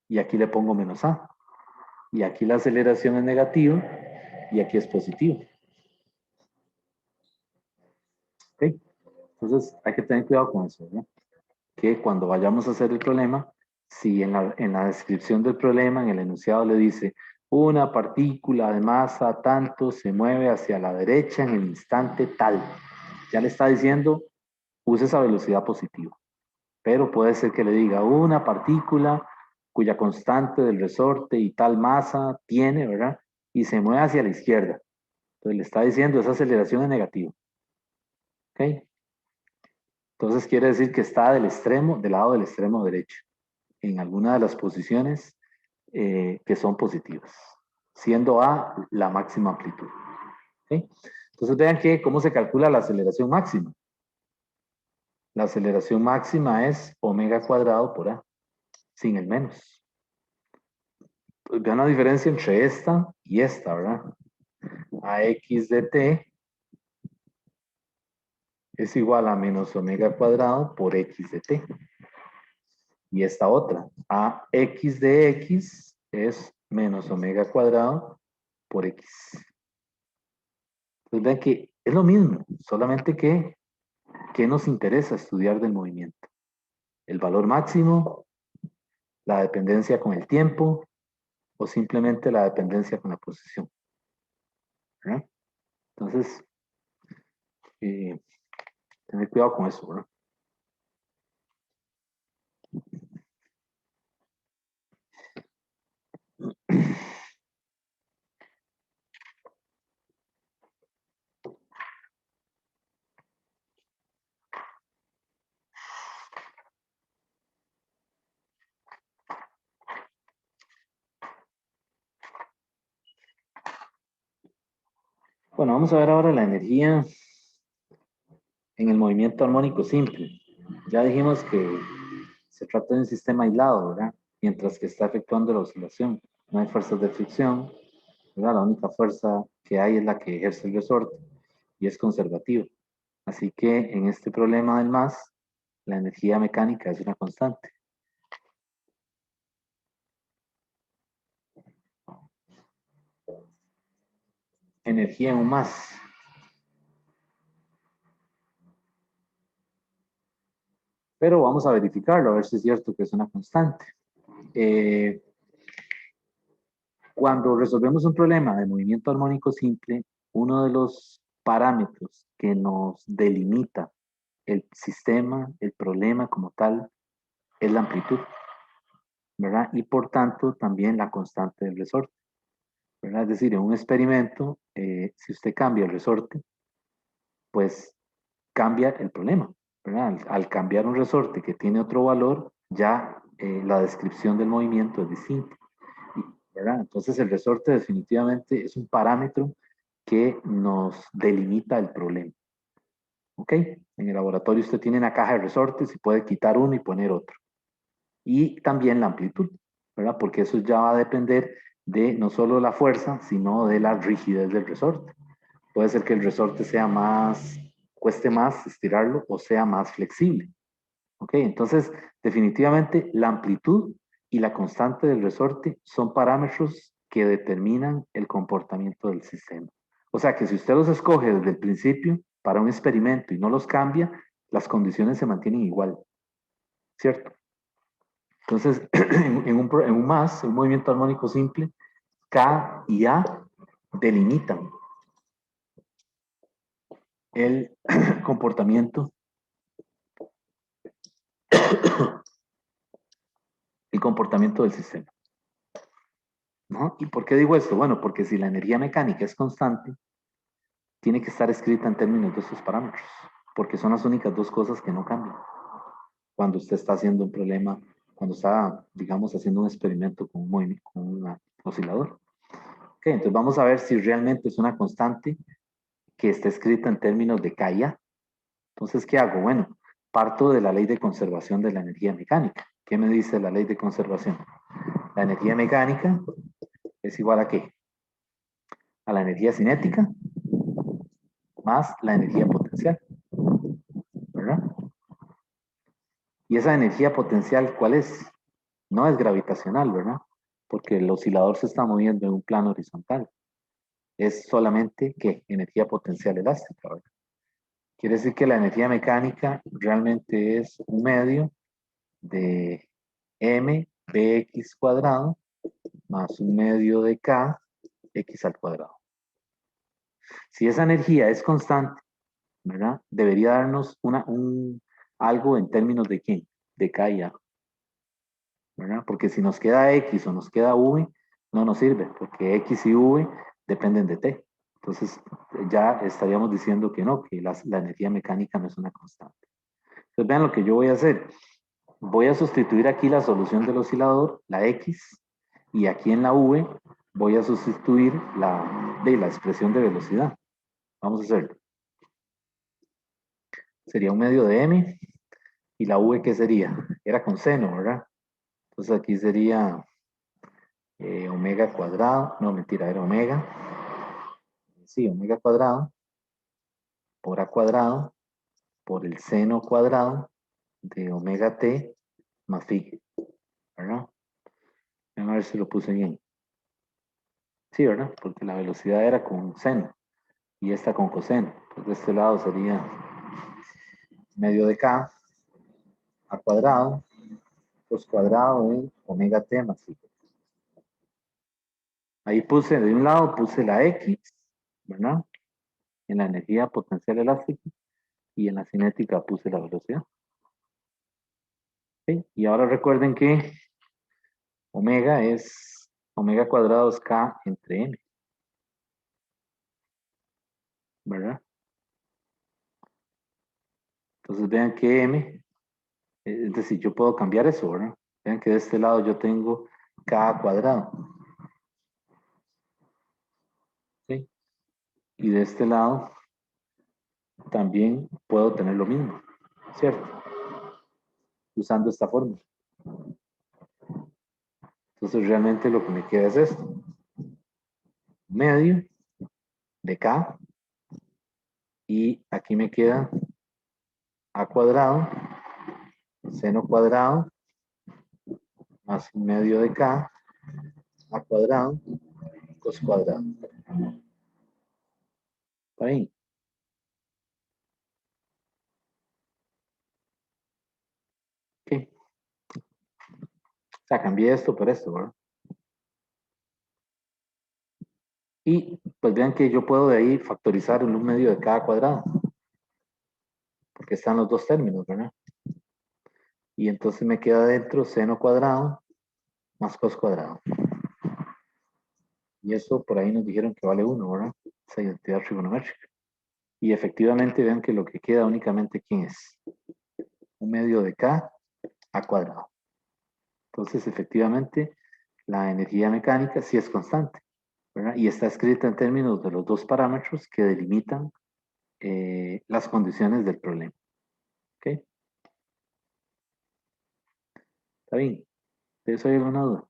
y aquí le pongo menos A. Y aquí la aceleración es negativa y aquí es positiva. ¿Ok? Entonces hay que tener cuidado con eso, ¿no? Que cuando vayamos a hacer el problema, si en la descripción del problema, en el enunciado le dice, una partícula de masa tanto se mueve hacia la derecha en el instante tal, ya le está diciendo, use esa velocidad positiva. Pero puede ser que le diga, una partícula cuya constante del resorte y tal masa tiene, ¿verdad? Y se mueve hacia la izquierda. Entonces le está diciendo, esa aceleración es negativa. ¿Ok? Entonces quiere decir que está del lado del extremo derecho, en alguna de las posiciones que son positivas, siendo A la máxima amplitud. ¿Okay? Entonces vean que cómo se calcula la aceleración máxima. La aceleración máxima es omega cuadrado por A, sin el menos. Pues vean la diferencia entre esta y esta, ¿verdad? AX de t es igual a menos omega cuadrado por X de t. Y esta otra, AX de X es menos omega cuadrado por X. Entonces vean que es lo mismo, solamente que ¿qué nos interesa estudiar del movimiento? ¿El valor máximo, la dependencia con el tiempo o simplemente la dependencia con la posición? ¿verdad? Entonces, tener cuidado con eso, ¿verdad? Bueno, vamos a ver ahora la energía en el movimiento armónico simple. Ya dijimos que se trata de un sistema aislado, ¿verdad? Mientras que está efectuando la oscilación. No hay fuerzas de fricción, ¿verdad? La única fuerza que hay es la que ejerce el resorte y es conservativa. Así que en este problema del más, la energía mecánica es una constante. Energía en un más. Pero vamos a verificarlo, a ver si es cierto que es una constante. Cuando resolvemos un problema de movimiento armónico simple, uno de los parámetros que nos delimita el sistema, el problema como tal, es la amplitud, ¿verdad? Y por tanto también la constante del resorte, ¿verdad? Es decir, en un experimento, si usted cambia el resorte, pues cambia el problema, ¿verdad? Al cambiar un resorte que tiene otro valor, ya la descripción del movimiento es distinta, ¿verdad? Entonces el resorte definitivamente es un parámetro que nos delimita el problema. ¿Ok? En el laboratorio usted tiene una caja de resortes y puede quitar uno y poner otro. Y también la amplitud, ¿verdad? Porque eso ya va a depender de no solo la fuerza, sino de la rigidez del resorte. Puede ser que el resorte sea más, cueste más estirarlo o sea más flexible. ¿Ok? Entonces, definitivamente la amplitud y la constante del resorte son parámetros que determinan el comportamiento del sistema. O sea que si usted los escoge desde el principio para un experimento y no los cambia, las condiciones se mantienen igual, ¿cierto? Entonces, en un más, un movimiento armónico simple, K y A delimitan el comportamiento, el comportamiento del sistema. ¿No? ¿Y por qué digo esto? Bueno, porque si la energía mecánica es constante, tiene que estar escrita en términos de estos parámetros, porque son las únicas dos cosas que no cambian cuando usted está haciendo un problema, cuando está, digamos, haciendo un experimento con un oscilador. Ok, entonces vamos a ver si realmente es una constante que está escrita en términos de K y A. Entonces, ¿qué hago? Bueno, parto de la ley de conservación de la energía mecánica. ¿Qué me dice la ley de conservación? La energía mecánica es igual a ¿qué? A la energía cinética más la energía potencial, ¿verdad? Y esa energía potencial, ¿cuál es? No es gravitacional, ¿verdad? Porque el oscilador se está moviendo en un plano horizontal. Es solamente, ¿qué? Energía potencial elástica, ¿verdad? Quiere decir que la energía mecánica realmente es un medio de m bx cuadrado más un medio de k x al cuadrado. Si esa energía es constante, ¿verdad? Debería darnos algo en términos de ¿qué? De K y A, ¿verdad? Porque si nos queda X o nos queda V, no nos sirve, porque X y V dependen de T. Entonces, ya estaríamos diciendo que no, que la energía mecánica no es una constante. Entonces, vean lo que yo voy a hacer. Voy a sustituir aquí la solución del oscilador, la X, y aquí en la V voy a sustituir la expresión de velocidad. Vamos a hacerlo. Sería un medio de M, y la V, ¿qué sería? Era con seno, ¿verdad? Entonces aquí sería omega cuadrado, no, mentira, era omega. Sí, omega cuadrado por A cuadrado por el seno cuadrado de omega t más phi, ¿verdad? Vamos a ver si lo puse bien. Sí, ¿verdad? Porque la velocidad era con seno y esta con coseno. Entonces de este lado sería medio de k a cuadrado pues cuadrado de omega t más phi. Ahí puse, de un lado puse la x ¿verdad? En la energía potencial elástica y en la cinética puse la velocidad. ¿Ok? Y ahora recuerden que omega cuadrado es K entre M, ¿verdad? Entonces vean que M, es decir, yo puedo cambiar eso, ¿verdad? Vean que de este lado yo tengo K cuadrado. ¿Sí? Y de este lado también puedo tener lo mismo, ¿cierto? Usando esta fórmula. Entonces realmente lo que me queda es esto. Medio de K. Y aquí me queda A cuadrado, seno cuadrado, más un medio de K, A cuadrado, cos cuadrado. ¿Está bien? Ok. O sea, cambié esto por esto, ¿verdad? Y pues vean que yo puedo de ahí factorizar en un medio de K cuadrado. Porque están los dos términos, ¿verdad? Y entonces me queda dentro seno cuadrado más cos cuadrado. Y eso por ahí nos dijeron que vale 1, ¿verdad? Esa identidad trigonométrica. Y efectivamente vean que lo que queda únicamente, ¿quién es? Un medio de K a cuadrado. Entonces, efectivamente, la energía mecánica sí es constante, ¿verdad? Y está escrita en términos de los dos parámetros que delimitan las condiciones del problema. ¿Ok? ¿Está bien? ¿De eso hay alguna duda?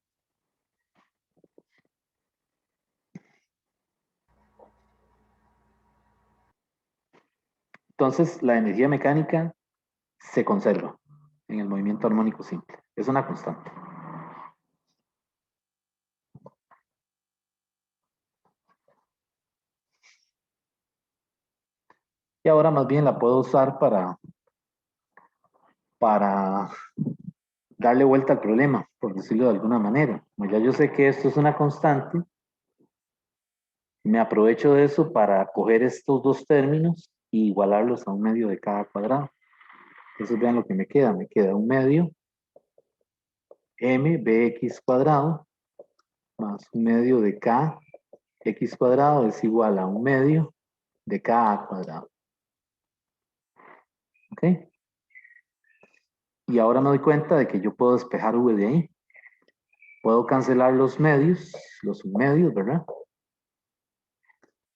Entonces, la energía mecánica se conserva en el movimiento armónico simple. Es una constante. Y ahora más bien la puedo usar para darle vuelta al problema, por decirlo de alguna manera. Como ya yo sé que esto es una constante, me aprovecho de eso para coger estos dos términos y igualarlos a un medio de cada cuadrado. Entonces vean lo que me queda. Me queda un medio mbx cuadrado más un medio de k x cuadrado es igual a un medio de k cuadrado. ¿Ok? Y ahora me doy cuenta de que yo puedo despejar v de ahí. Puedo cancelar los medios, los submedios, ¿verdad?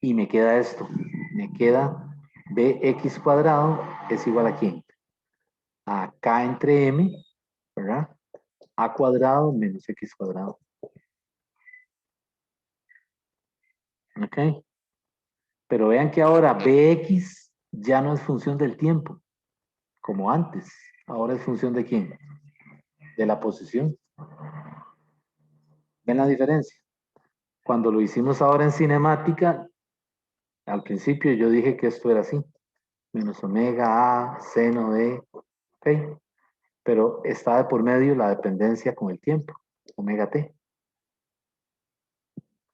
Y me queda esto. Me queda bx cuadrado es igual a ¿quién? A k entre m, ¿verdad? A cuadrado menos x cuadrado. ¿Ok? Pero vean que ahora bx ya no es función del tiempo, como antes. Ahora es función de quién? De la posición. ¿Ven la diferencia? Cuando lo hicimos ahora en cinemática, al principio yo dije que esto era así. Menos omega a seno de... ¿Ok? Pero está de por medio la dependencia con el tiempo, omega t.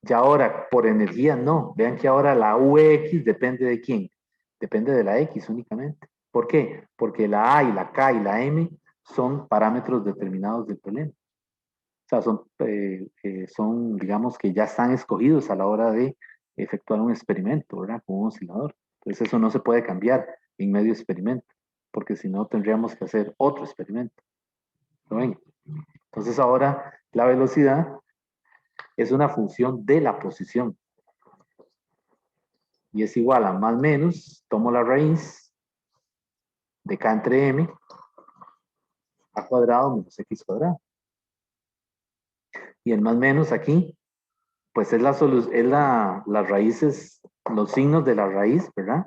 Y ahora, por energía, no. Vean que ahora la Ux depende de quién. Depende de la X únicamente. ¿Por qué? Porque la A y la K y la M son parámetros determinados del problema. O sea, son, digamos, que ya están escogidos a la hora de efectuar un experimento, ¿verdad? Con un oscilador. Entonces eso no se puede cambiar en medio experimento, porque si no tendríamos que hacer otro experimento. ¿Lo ven? Entonces ahora la velocidad es una función de la posición. Y es igual a más menos, tomo la raíz de k entre m, a cuadrado menos x cuadrado. Y el más menos aquí, pues es las raíces, los signos de la raíz, ¿verdad?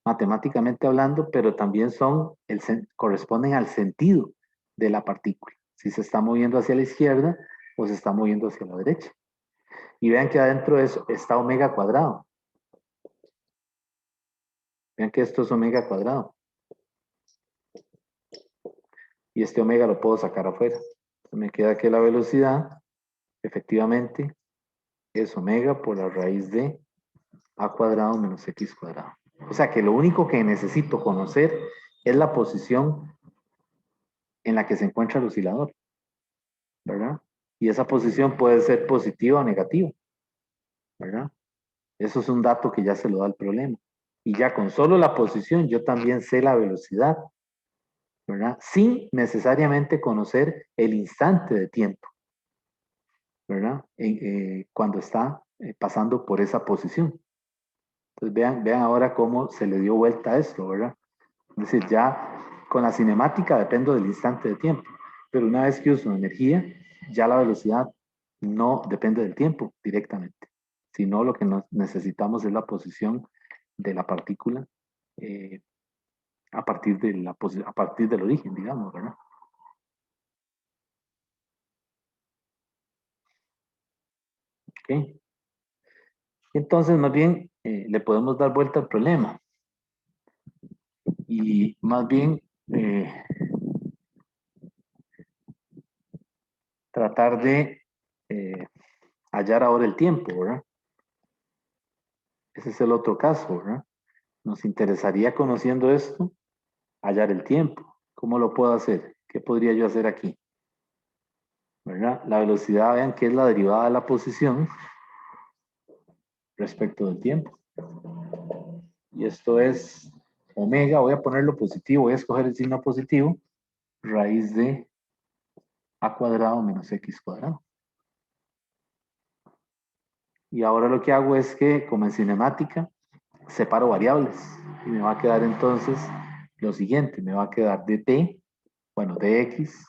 Matemáticamente hablando, pero también corresponden al sentido de la partícula. Si se está moviendo hacia la izquierda o se está moviendo hacia la derecha. Y vean que adentro de eso está omega cuadrado. Vean que esto es omega cuadrado. Y este omega lo puedo sacar afuera. Entonces me queda que la velocidad, efectivamente, es omega por la raíz de a cuadrado menos x cuadrado. O sea que lo único que necesito conocer es la posición en la que se encuentra el oscilador, ¿verdad? Y esa posición puede ser positiva o negativa, ¿verdad? Eso es un dato que ya se lo da el problema. Y ya con solo la posición yo también sé la velocidad, ¿verdad? Sin necesariamente conocer el instante de tiempo, ¿verdad? Cuando está pasando por esa posición. Entonces vean ahora cómo se le dio vuelta a esto, ¿verdad? Es decir, ya con la cinemática dependo del instante de tiempo, pero una vez que uso energía, ya la velocidad no depende del tiempo directamente, sino lo que necesitamos es la posición de la partícula eh, a partir del origen, digamos, ¿verdad? Ok. Entonces, más bien, le podemos dar vuelta al problema y más bien tratar de eh, hallar ahora el tiempo, ¿verdad? Ese es el otro caso, ¿verdad? Nos interesaría, conociendo esto, hallar el tiempo. ¿Cómo lo puedo hacer? ¿Qué podría yo hacer aquí? ¿Verdad? La velocidad, vean que es la derivada de la posición respecto del tiempo. Y esto es omega, voy a ponerlo positivo, voy a escoger el signo positivo, raíz de a cuadrado menos x cuadrado. Y ahora lo que hago es que, como en cinemática, separo variables. Y me va a quedar entonces lo siguiente, me va a quedar dt, bueno, dx,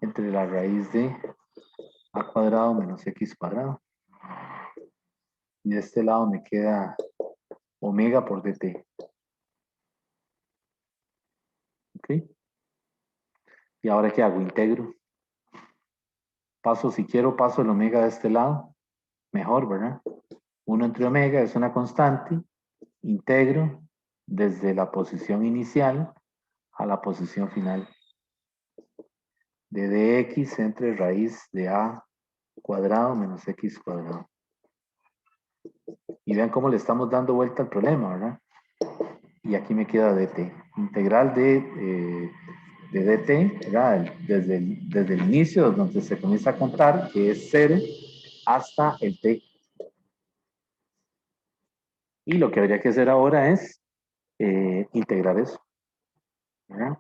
entre la raíz de a cuadrado menos x cuadrado. Y de este lado me queda omega por dt. ¿Ok? ¿Y ahora qué hago? Integro. Paso, si quiero, paso el omega de este lado. Mejor, ¿verdad? 1 entre omega es una constante. Integro desde la posición inicial a la posición final de dx entre raíz de a cuadrado menos x cuadrado. Y vean cómo le estamos dando vuelta al problema, ¿verdad? Y aquí me queda dt. Integral de dt, ¿verdad? Desde el inicio, donde se comienza a contar, que es 0, hasta el t. Y lo que habría que hacer ahora es integrar eso, ¿verdad?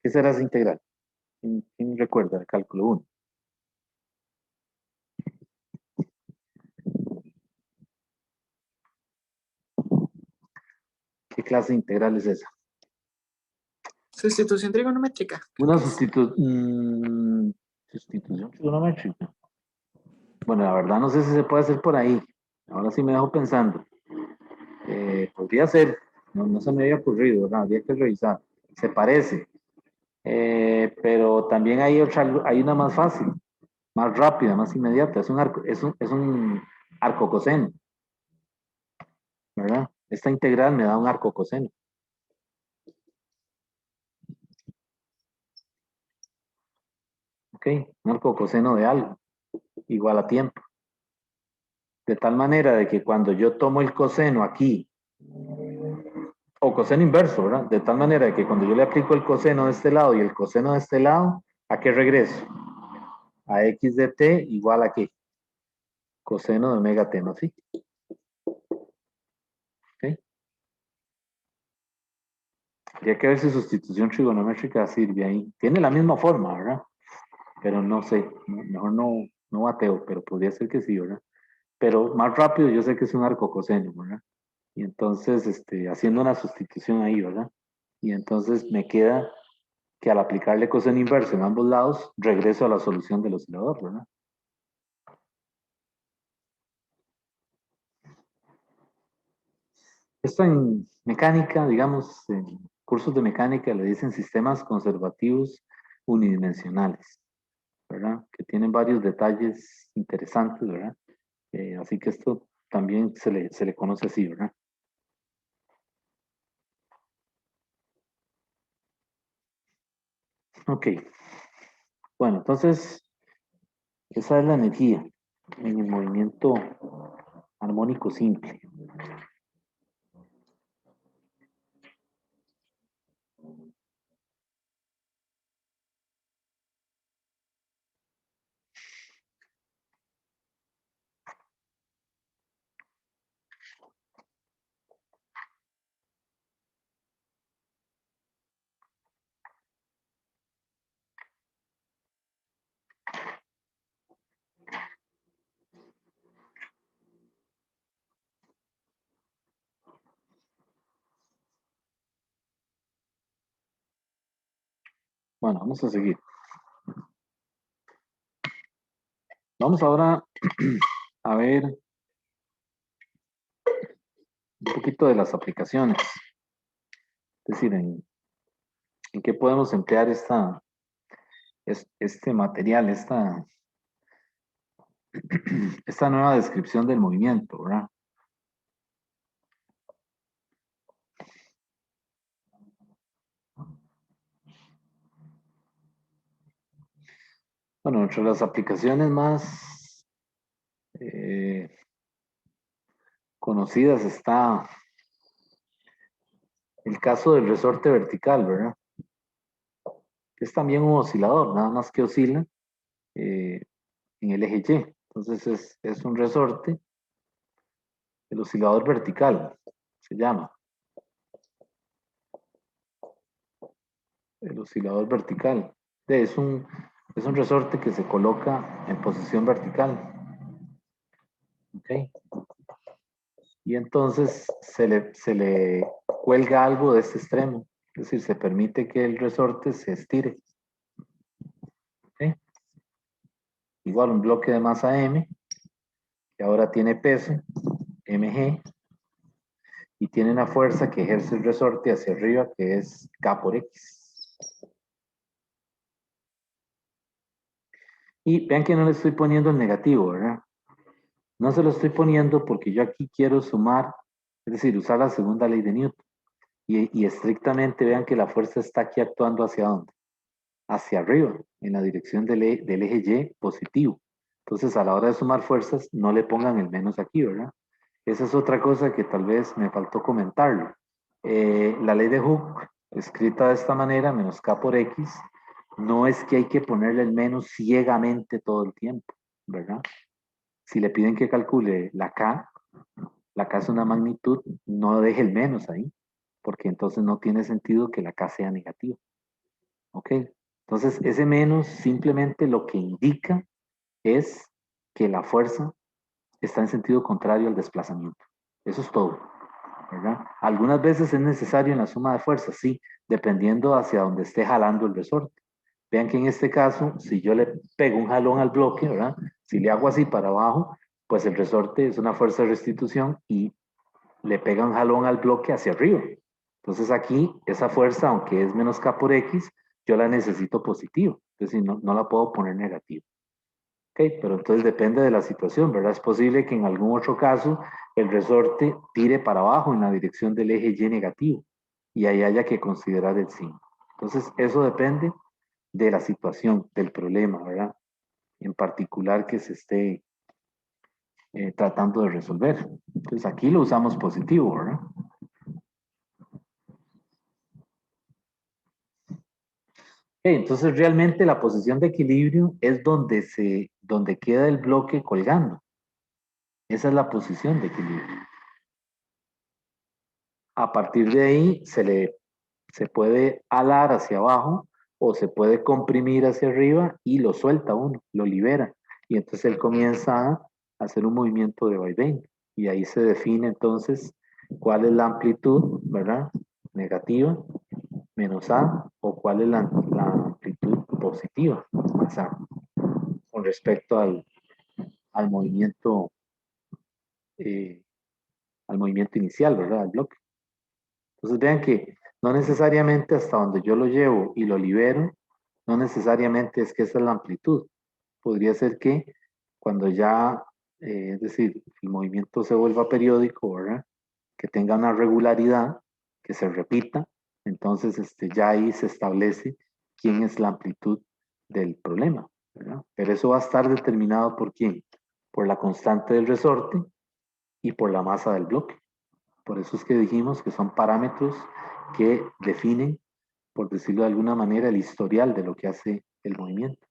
¿Qué será esa integral? ¿Quién recuerda el cálculo 1? ¿Qué clase de integral es esa? Sustitución trigonométrica, creo Una que es. sustitución trigonométrica. Bueno, la verdad no sé si se puede hacer por ahí. Ahora sí me dejo pensando. Podría ser, no se me había ocurrido, ¿verdad? Habría que revisar. Se parece. Pero también hay una más fácil, más rápida, más inmediata. Es un arco coseno, ¿verdad? Esta integral me da un arco coseno. ¿Ok? Un arco coseno de algo, igual a tiempo. De tal manera de que cuando yo tomo el coseno aquí, o coseno inverso, ¿verdad? De tal manera de que cuando yo le aplico el coseno de este lado y el coseno de este lado, ¿a qué regreso? A x de t igual a qué? Coseno de omega t, ¿no? ¿Sí? ¿Ok? Habría que ver si sustitución trigonométrica sirve ahí. Tiene la misma forma, ¿verdad? Pero no sé, mejor no bateo, pero podría ser que sí, ¿verdad? Pero más rápido yo sé que es un arco coseno, ¿verdad? Y entonces, haciendo una sustitución ahí, ¿verdad? Y entonces me queda que al aplicarle coseno inverso en ambos lados, regreso a la solución del oscilador, ¿verdad? Esto en mecánica, digamos, en cursos de mecánica le dicen sistemas conservativos unidimensionales, ¿verdad? Que tienen varios detalles interesantes, ¿verdad? Así que esto también se le conoce así, ¿verdad? Ok, bueno, entonces esa es la energía en el movimiento armónico simple. Bueno, vamos a seguir. Vamos ahora a ver un poquito de las aplicaciones. Es decir, en qué podemos emplear este material, esta nueva descripción del movimiento, ¿verdad? Bueno, entre las aplicaciones más conocidas está el caso del resorte vertical, ¿verdad? Que es también un oscilador, nada más que oscila eh, en el eje Y. Entonces es un resorte, el oscilador vertical, se llama. El oscilador vertical. Es un resorte que se coloca en posición vertical. ¿Ok? Y entonces se le cuelga algo de este extremo. Es decir, se permite que el resorte se estire. ¿Ok? Igual un bloque de masa M, que ahora tiene peso, mg, y tiene una fuerza que ejerce el resorte hacia arriba, que es K por X. Y vean que no le estoy poniendo el negativo, ¿verdad? No se lo estoy poniendo porque yo aquí quiero sumar, es decir, usar la segunda ley de Newton. Y estrictamente vean que la fuerza está aquí actuando hacia dónde? Hacia arriba, en la dirección del eje Y positivo. Entonces, a la hora de sumar fuerzas, no le pongan el menos aquí, ¿verdad? Esa es otra cosa que tal vez me faltó comentarlo. La ley de Hooke, escrita de esta manera, menos K por X, no es que hay que ponerle el menos ciegamente todo el tiempo, ¿verdad? Si le piden que calcule la K es una magnitud, no deje el menos ahí, porque entonces no tiene sentido que la K sea negativa. ¿Ok? Entonces, ese menos simplemente lo que indica es que la fuerza está en sentido contrario al desplazamiento. Eso es todo, ¿verdad? Algunas veces es necesario en la suma de fuerzas, sí, dependiendo hacia donde esté jalando el resorte. Vean que en este caso, si yo le pego un jalón al bloque, ¿verdad? Si le hago así para abajo, pues el resorte es una fuerza de restitución y le pega un jalón al bloque hacia arriba. Entonces aquí, esa fuerza, aunque es menos K por X, yo la necesito positivo. Es decir, no la puedo poner negativa. Ok, pero entonces depende de la situación, ¿verdad? Es posible que en algún otro caso el resorte tire para abajo en la dirección del eje Y negativo y ahí haya que considerar el signo. Entonces, eso depende de la situación, del problema, ¿verdad? En particular que se esté tratando de resolver. Entonces, aquí lo usamos positivo, ¿verdad? Entonces realmente la posición de equilibrio es donde queda el bloque colgando. Esa es la posición de equilibrio. A partir de ahí se puede alar hacia abajo o se puede comprimir hacia arriba y lo suelta uno, lo libera. Y entonces él comienza a hacer un movimiento de vaivén. Y ahí se define entonces cuál es la amplitud, ¿verdad? Negativa, menos A, o cuál es la amplitud positiva, más A, con respecto al movimiento, eh, al movimiento inicial, ¿verdad? Al bloque. Entonces vean que no necesariamente hasta donde yo lo llevo y lo libero, no necesariamente es que esa es la amplitud. Podría ser que cuando ya, es decir, el movimiento se vuelva periódico, ¿verdad? Que tenga una regularidad, que se repita, entonces ya ahí se establece quién es la amplitud del problema, ¿verdad? Pero eso va a estar determinado por quién, por la constante del resorte y por la masa del bloque. Por eso es que dijimos que son parámetros que definen, por decirlo de alguna manera, el historial de lo que hace el movimiento,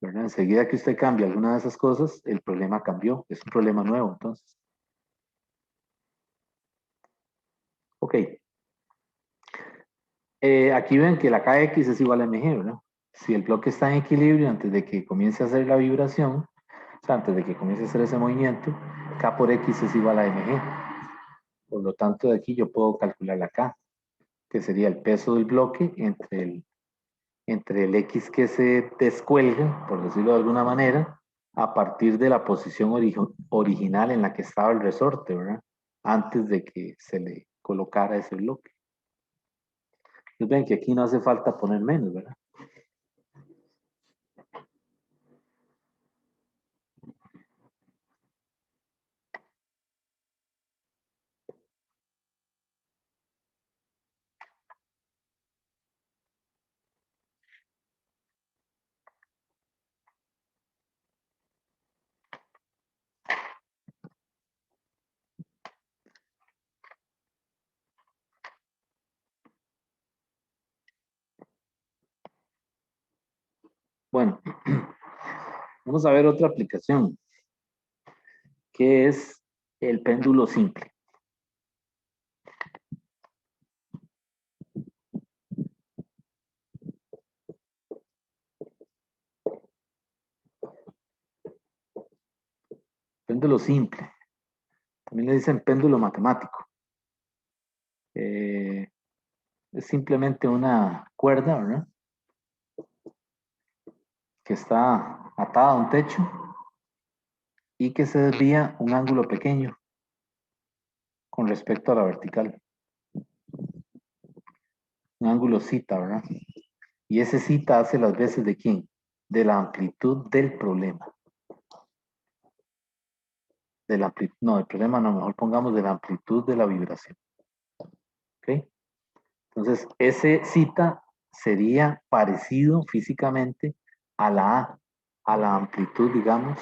¿verdad? Enseguida que usted cambia alguna de esas cosas, el problema cambió, es un problema nuevo, entonces. Ok. Aquí ven que la Kx es igual a mg, ¿verdad? Si el bloque está en equilibrio antes de que comience a hacer la vibración, o sea, antes de que comience a hacer ese movimiento, K por X es igual a mg. Por lo tanto, de aquí yo puedo calcular la K, que sería el peso del bloque entre entre el X que se descuelga, por decirlo de alguna manera, a partir de la posición original en la que estaba el resorte, ¿verdad? Antes de que se le colocara ese bloque. Entonces ven que aquí no hace falta poner menos, ¿verdad? Bueno, vamos a ver otra aplicación, que es el péndulo simple. Péndulo simple. También le dicen péndulo matemático. Es simplemente una cuerda, ¿verdad? Que está atada a un techo y que se desvía un ángulo pequeño con respecto a la vertical. Un ángulo zeta, ¿verdad? Y ese zeta hace las veces de ¿quién? De la amplitud del problema. No, del problema no, mejor pongamos de la amplitud de la vibración. ¿Ok? Entonces, ese zeta sería parecido físicamente a la amplitud, digamos,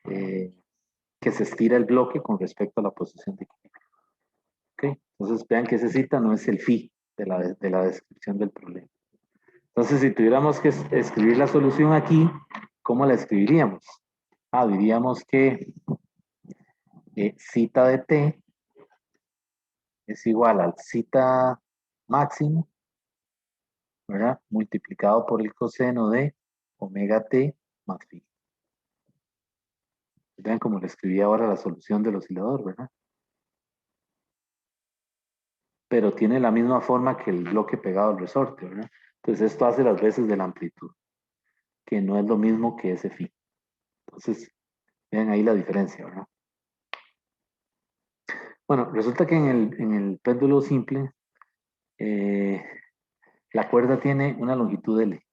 que se estira el bloque con respecto a la posición de equilibrio. ¿Ok? Entonces, vean que ese zeta no es el phi de la descripción del problema. Entonces, si tuviéramos que escribir la solución aquí, ¿cómo la escribiríamos? Diríamos que zeta de t es igual al zeta máximo, ¿verdad? Multiplicado por el coseno de omega t más phi. Vean cómo le escribí ahora la solución del oscilador, ¿verdad? Pero tiene la misma forma que el bloque pegado al resorte, ¿verdad? Entonces esto hace las veces de la amplitud, que no es lo mismo que ese phi. Entonces, vean ahí la diferencia, ¿verdad? Bueno, resulta que en el péndulo simple, la cuerda tiene una longitud L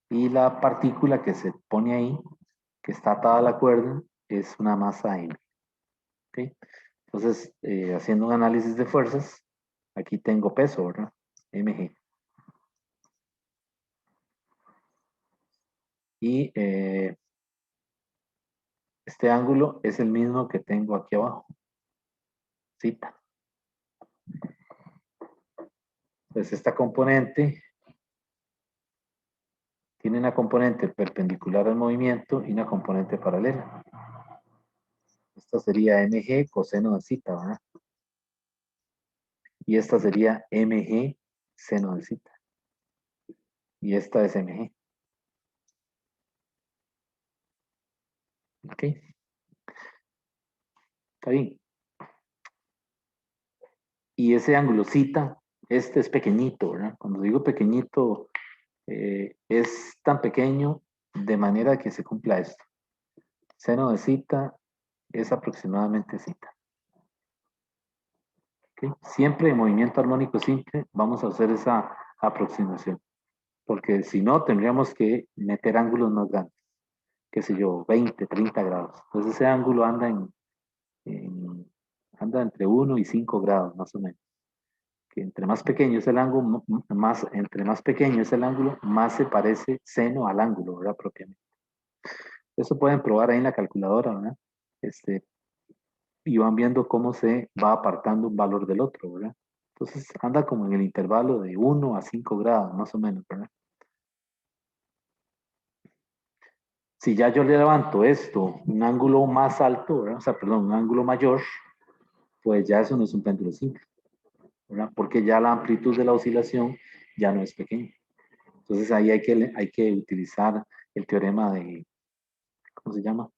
y la partícula que se pone ahí, que está atada a la cuerda, es una masa M. ¿Ok? Entonces, haciendo un análisis de fuerzas, aquí tengo peso, ¿verdad? Mg. Y este ángulo es el mismo que tengo aquí abajo, zeta. Entonces, esta componente tiene una componente perpendicular al movimiento y una componente paralela. Esta sería mg coseno de zeta, ¿verdad? Y esta sería mg seno de zeta. Y esta es mg. ¿Ok? Está bien. Y ese ángulo zeta, este es pequeñito, ¿verdad? Cuando digo pequeñito, es tan pequeño de manera que se cumpla esto. Seno de zeta es aproximadamente zeta. ¿Okay? Siempre en movimiento armónico simple vamos a hacer esa aproximación, porque si no tendríamos que meter ángulos más grandes, qué sé yo, 20, 30 grados. Entonces ese ángulo anda entre 1 y 5 grados más o menos. Que entre más pequeño es el ángulo, entre más pequeño es el ángulo, más se parece seno al ángulo, ¿verdad? Propiamente. Eso pueden probar ahí en la calculadora, ¿verdad? Y van viendo cómo se va apartando un valor del otro, ¿verdad? Entonces anda como en el intervalo de 1 a 5 grados, más o menos, ¿verdad? Si ya yo le levanto esto, un ángulo más alto, ¿verdad? O sea, perdón, un ángulo mayor, pues ya eso no es un péndulo simple, ¿verdad? Porque ya la amplitud de la oscilación ya no es pequeña. Entonces ahí hay que utilizar el teorema de, ¿cómo se llama?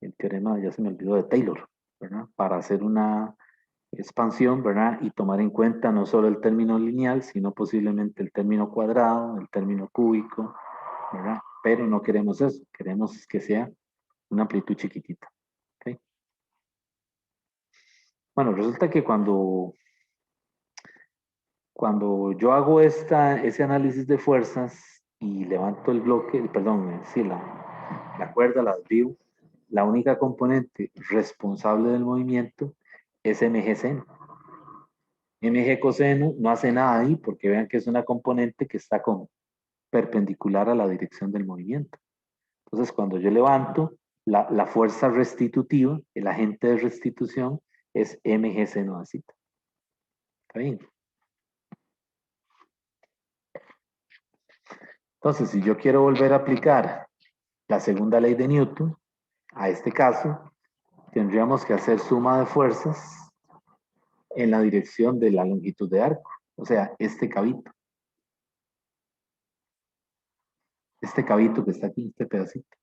El teorema, ya se me olvidó, de Taylor, ¿verdad? Para hacer una expansión, ¿verdad? Y tomar en cuenta no solo el término lineal, sino posiblemente el término cuadrado, el término cúbico, ¿verdad? Pero no queremos eso, queremos que sea una amplitud chiquitita. ¿Okay? Bueno, resulta que cuando yo hago ese análisis de fuerzas y levanto el bloque, perdón, sí, la cuerda, la desvío, la única componente responsable del movimiento es mg seno. Mg coseno no hace nada ahí porque vean que es una componente que está como perpendicular a la dirección del movimiento. Entonces, cuando yo levanto, la fuerza restitutiva, el agente de restitución, es mg seno de zeta. ¿Está bien? Entonces, si yo quiero volver a aplicar la segunda ley de Newton, a este caso, tendríamos que hacer suma de fuerzas en la dirección de la longitud de arco, o sea, este cabito. Este cabito que está aquí, este pedacito.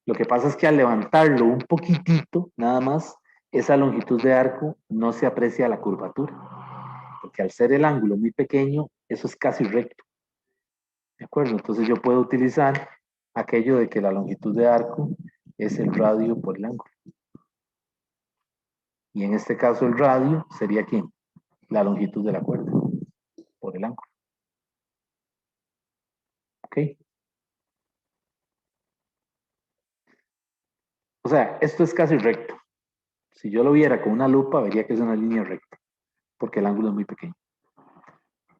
Lo que pasa es que al levantarlo un poquitito, nada más, esa longitud de arco no se aprecia la curvatura, porque al ser el ángulo muy pequeño, eso es casi recto. ¿De acuerdo? Entonces yo puedo utilizar aquello de que la longitud de arco es el radio por el ángulo. Y en este caso el radio sería ¿quién? La longitud de la cuerda por el ángulo. ¿Ok? O sea, esto es casi recto. Si yo lo viera con una lupa, vería que es una línea recta, porque el ángulo es muy pequeño.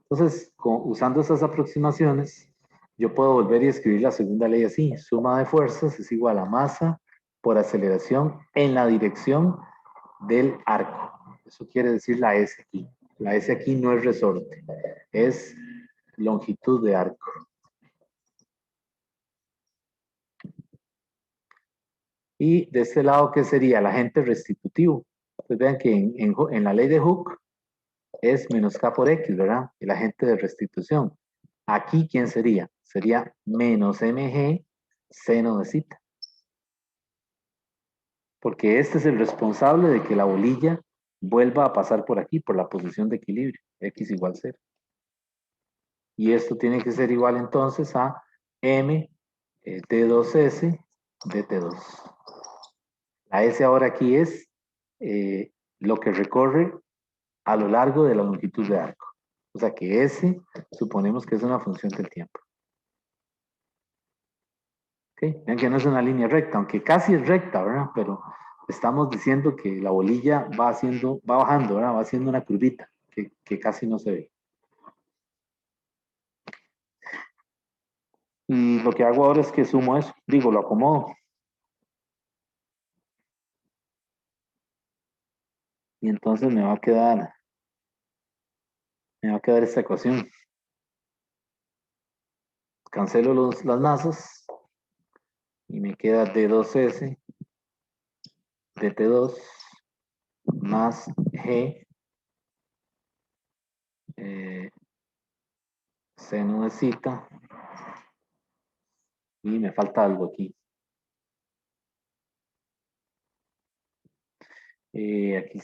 Entonces, usando esas aproximaciones, yo puedo volver y escribir la segunda ley así. Suma de fuerzas es igual a masa por aceleración en la dirección del arco. Eso quiere decir la S aquí. La S aquí no es resorte, es longitud de arco. Y de este lado, ¿qué sería? El agente restitutivo. Pues vean que en la ley de Hooke es menos K por X, ¿verdad? El agente de restitución. Aquí, ¿quién sería? Sería menos mg seno de zeta. Porque este es el responsable de que la bolilla vuelva a pasar por aquí, por la posición de equilibrio, x igual 0. Y esto tiene que ser igual entonces a m t2s dt2. La s ahora aquí es lo que recorre a lo largo de la longitud de arco. O sea que S suponemos que es una función del tiempo. ¿Okay? Vean que no es una línea recta, aunque casi es recta, ¿verdad? Pero estamos diciendo que la bolilla va bajando, ¿verdad? Va haciendo una curvita que casi no se ve. Y lo que hago ahora es que sumo eso, digo, lo acomodo. Y entonces me va a quedar esta ecuación. Cancelo las masas y me queda D2S dt2 más G seno de zeta y me falta algo aquí.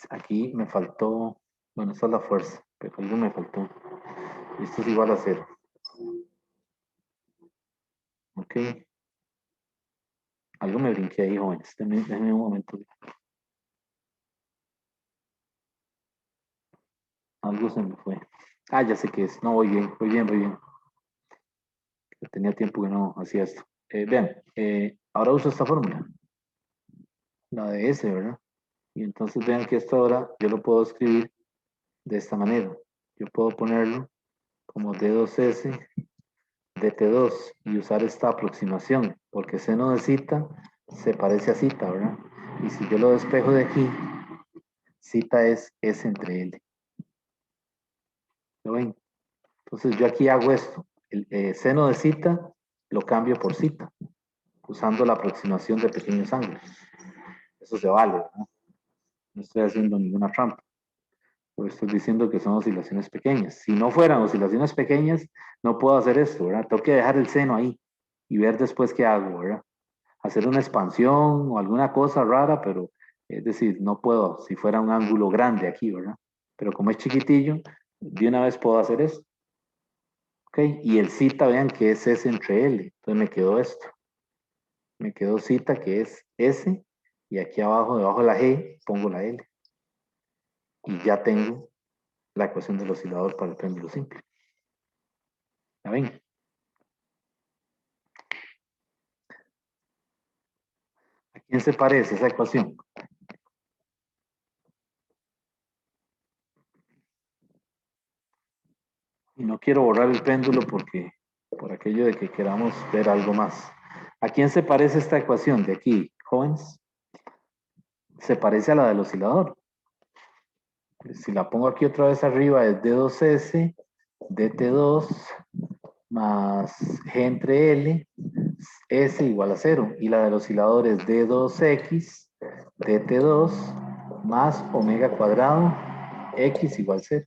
Aquí me faltó, bueno, esta es la fuerza, pero algo me faltó. Esto es igual a 0. Ok. Algo me brinqué ahí, jóvenes. Déjenme un momento. Algo se me fue. Ah, ya sé qué es. No, voy bien, voy bien, voy bien. Tenía tiempo que no hacía esto. Vean, ahora uso esta fórmula. La de S, ¿verdad? Y entonces vean que esto ahora yo lo puedo escribir de esta manera. Yo puedo ponerlo como D2S dt2 y usar esta aproximación, porque seno de zeta se parece a zeta, ¿verdad? Y si yo lo despejo de aquí, zeta es S entre L. ¿Lo ven? Entonces yo aquí hago esto. El seno de zeta lo cambio por zeta, usando la aproximación de pequeños ángulos. Eso se vale, ¿verdad? No estoy haciendo ninguna trampa. Pero estoy diciendo que son oscilaciones pequeñas. Si no fueran oscilaciones pequeñas, no puedo hacer esto, ¿verdad? Tengo que dejar el seno ahí y ver después qué hago, ¿verdad? Hacer una expansión o alguna cosa rara, pero Es decir, no puedo, si fuera un ángulo grande aquí, ¿verdad? Pero como es chiquitillo, de una vez puedo hacer esto. ¿Ok? Y el zeta, vean que es S entre L. Entonces me quedó esto. Me quedó zeta que es S. Y aquí abajo, debajo de la G, pongo la L. Y ya tengo la ecuación del oscilador para el péndulo simple. ¿La ven? ¿A quién se parece esa ecuación? Y no quiero borrar el péndulo porque, por aquello de que queramos ver algo más. ¿A quién se parece esta ecuación de aquí, jóvenes? Se parece a la del oscilador. Si la pongo aquí otra vez arriba, es D2S, DT2 más G entre L, S igual a 0. Y la del oscilador es D2X, DT2 más omega cuadrado, X igual a 0.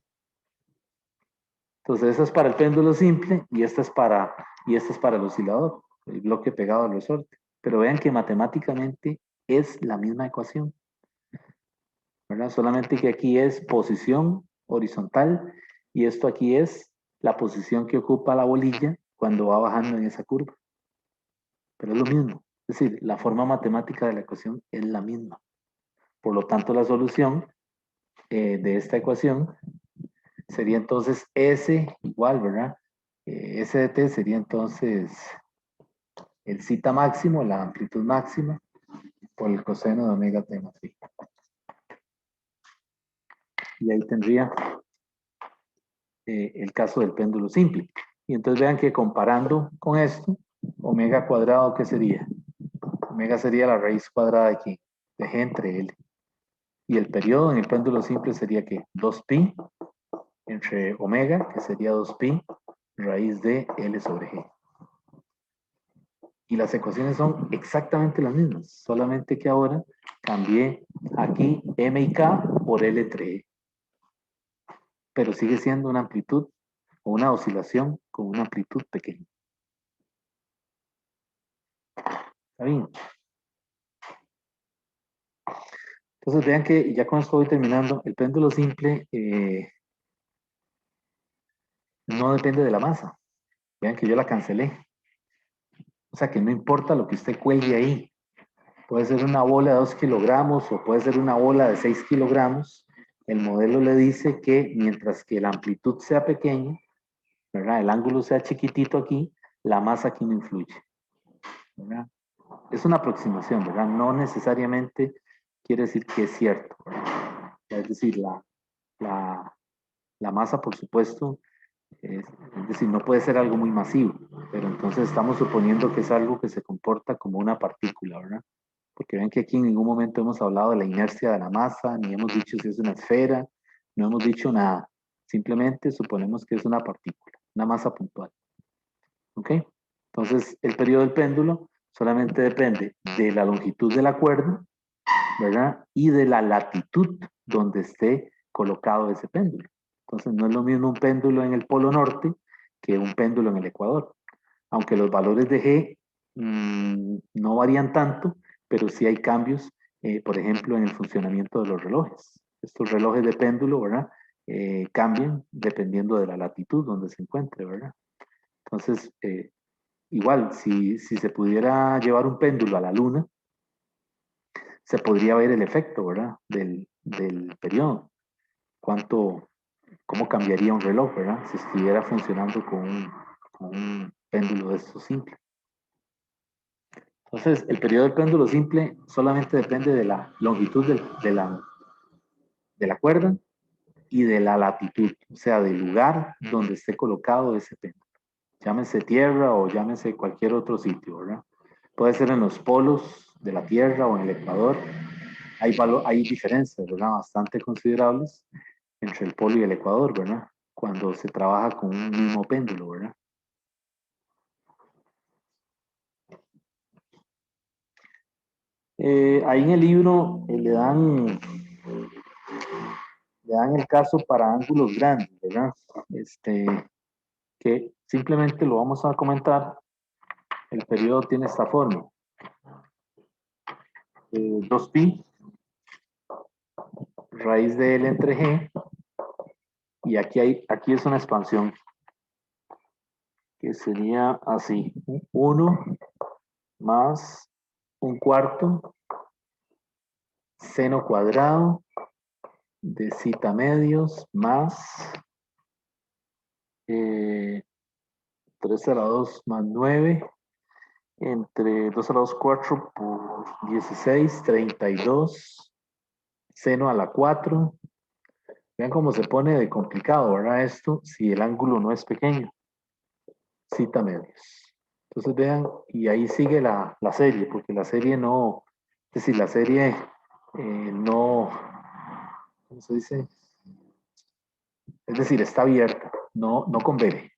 Entonces, esta es para el péndulo simple y esta es para el oscilador, el bloque pegado al resorte. Pero vean que matemáticamente es la misma ecuación, ¿verdad? Solamente que aquí es posición horizontal y esto aquí es la posición que ocupa la bolilla cuando va bajando en esa curva. Pero es lo mismo. Es decir, la forma matemática de la ecuación es la misma. Por lo tanto, la solución de esta ecuación sería entonces S igual, ¿verdad? S de t sería entonces el zeta máximo, la amplitud máxima, por el coseno de omega t más phi. Y ahí tendría el caso del péndulo simple. Y entonces vean que comparando con esto, omega cuadrado, ¿qué sería? Omega sería la raíz cuadrada de aquí, de g entre l. Y el periodo en el péndulo simple sería que 2pi entre omega, que sería 2pi raíz de L sobre G. Y las ecuaciones son exactamente las mismas, solamente que ahora cambié aquí M y K por L entre E. Pero sigue siendo una amplitud o una oscilación con una amplitud pequeña. ¿Está bien? Entonces vean que ya con esto voy terminando. El péndulo simple no depende de la masa. Vean que yo la cancelé. O sea que no importa lo que usted cuelgue ahí. Puede ser una bola de 2 kilogramos o puede ser una bola de 6 kilogramos. El modelo le dice que mientras que la amplitud sea pequeña, ¿verdad? El ángulo sea chiquitito aquí, la masa aquí no influye, ¿verdad? Es una aproximación, ¿verdad? No necesariamente quiere decir que es cierto, ¿verdad? Es decir, la masa, por supuesto, es decir, no puede ser algo muy masivo, pero entonces estamos suponiendo que es algo que se comporta como una partícula, ¿verdad? Porque ven que aquí en ningún momento hemos hablado de la inercia de la masa, ni hemos dicho si es una esfera, no hemos dicho nada. Simplemente suponemos que es una partícula, una masa puntual. ¿Ok? Entonces, el periodo del péndulo solamente depende de la longitud de la cuerda, ¿verdad? Y de la latitud donde esté colocado ese péndulo. Entonces, no es lo mismo un péndulo en el polo norte que un péndulo en el ecuador. Aunque los valores de G no varían tanto, pero sí hay cambios, por ejemplo, en el funcionamiento de los relojes. Estos relojes de péndulo, ¿verdad? Cambian dependiendo de la latitud donde se encuentre, ¿verdad? Entonces, igual, si se pudiera llevar un péndulo a la luna, se podría ver el efecto, ¿verdad? Del periodo. Cómo cambiaría un reloj, ¿verdad? Si estuviera funcionando con un péndulo de estos simple. Entonces, el periodo del péndulo simple solamente depende de la longitud de la cuerda y de la latitud, o sea, del lugar donde esté colocado ese péndulo. Llámese tierra o llámese cualquier otro sitio, ¿verdad? Puede ser en los polos de la Tierra o en el Ecuador. Hay diferencias, ¿verdad? Bastante considerables entre el polo y el Ecuador, ¿verdad? Cuando se trabaja con un mismo péndulo, ¿verdad? Ahí en el libro le dan el caso para ángulos grandes, ¿verdad? Que simplemente lo vamos a comentar. El periodo tiene esta forma. 2pi raíz de L entre G, y aquí es una expansión, que sería así, 1 más 1/4 seno cuadrado de zeta medios más 3 a la 2 más 9 entre 2 a la 2, 4 por 16, 32, seno a la 4. Vean cómo se pone de complicado, ¿verdad? Esto, si el ángulo no es pequeño. Zeta medios. Entonces vean, y ahí sigue la serie, porque la serie no, es decir, la serie no, ¿cómo se dice? Es decir, está abierta, no converge.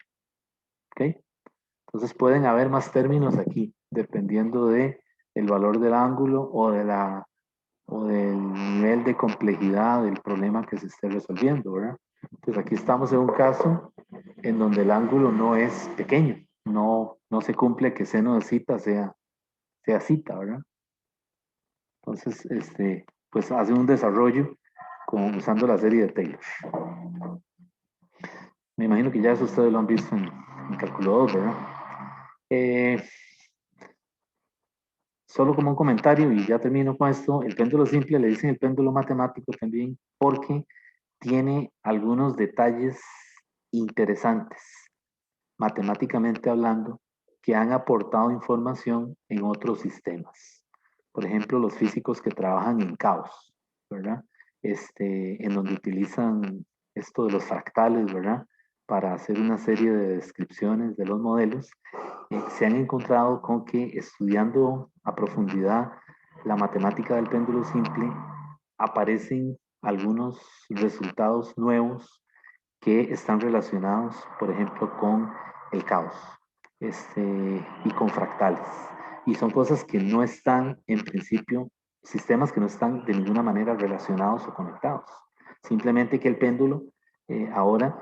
¿Ok? Entonces pueden haber más términos aquí, dependiendo de el valor del ángulo o del nivel de complejidad del problema que se esté resolviendo, ¿verdad? Entonces aquí estamos en un caso en donde el ángulo no es pequeño, no se cumple que seno de zeta sea zeta, ¿verdad? Entonces, pues hace un desarrollo usando la serie de Taylor. Me imagino que ya eso ustedes lo han visto en calculador, ¿verdad? Solo como un comentario y ya termino con esto, el péndulo simple le dicen el péndulo matemático también porque tiene algunos detalles interesantes, matemáticamente hablando, que han aportado información en otros sistemas. Por ejemplo, los físicos que trabajan en caos, ¿verdad? En donde utilizan esto de los fractales, ¿verdad? Para hacer una serie de descripciones de los modelos, se han encontrado con que estudiando a profundidad la matemática del péndulo simple, aparecen algunos resultados nuevos que están relacionados, por ejemplo, con el caos y con fractales. Y son cosas que no están, en principio, sistemas que no están de ninguna manera relacionados o conectados. Simplemente que el péndulo ahora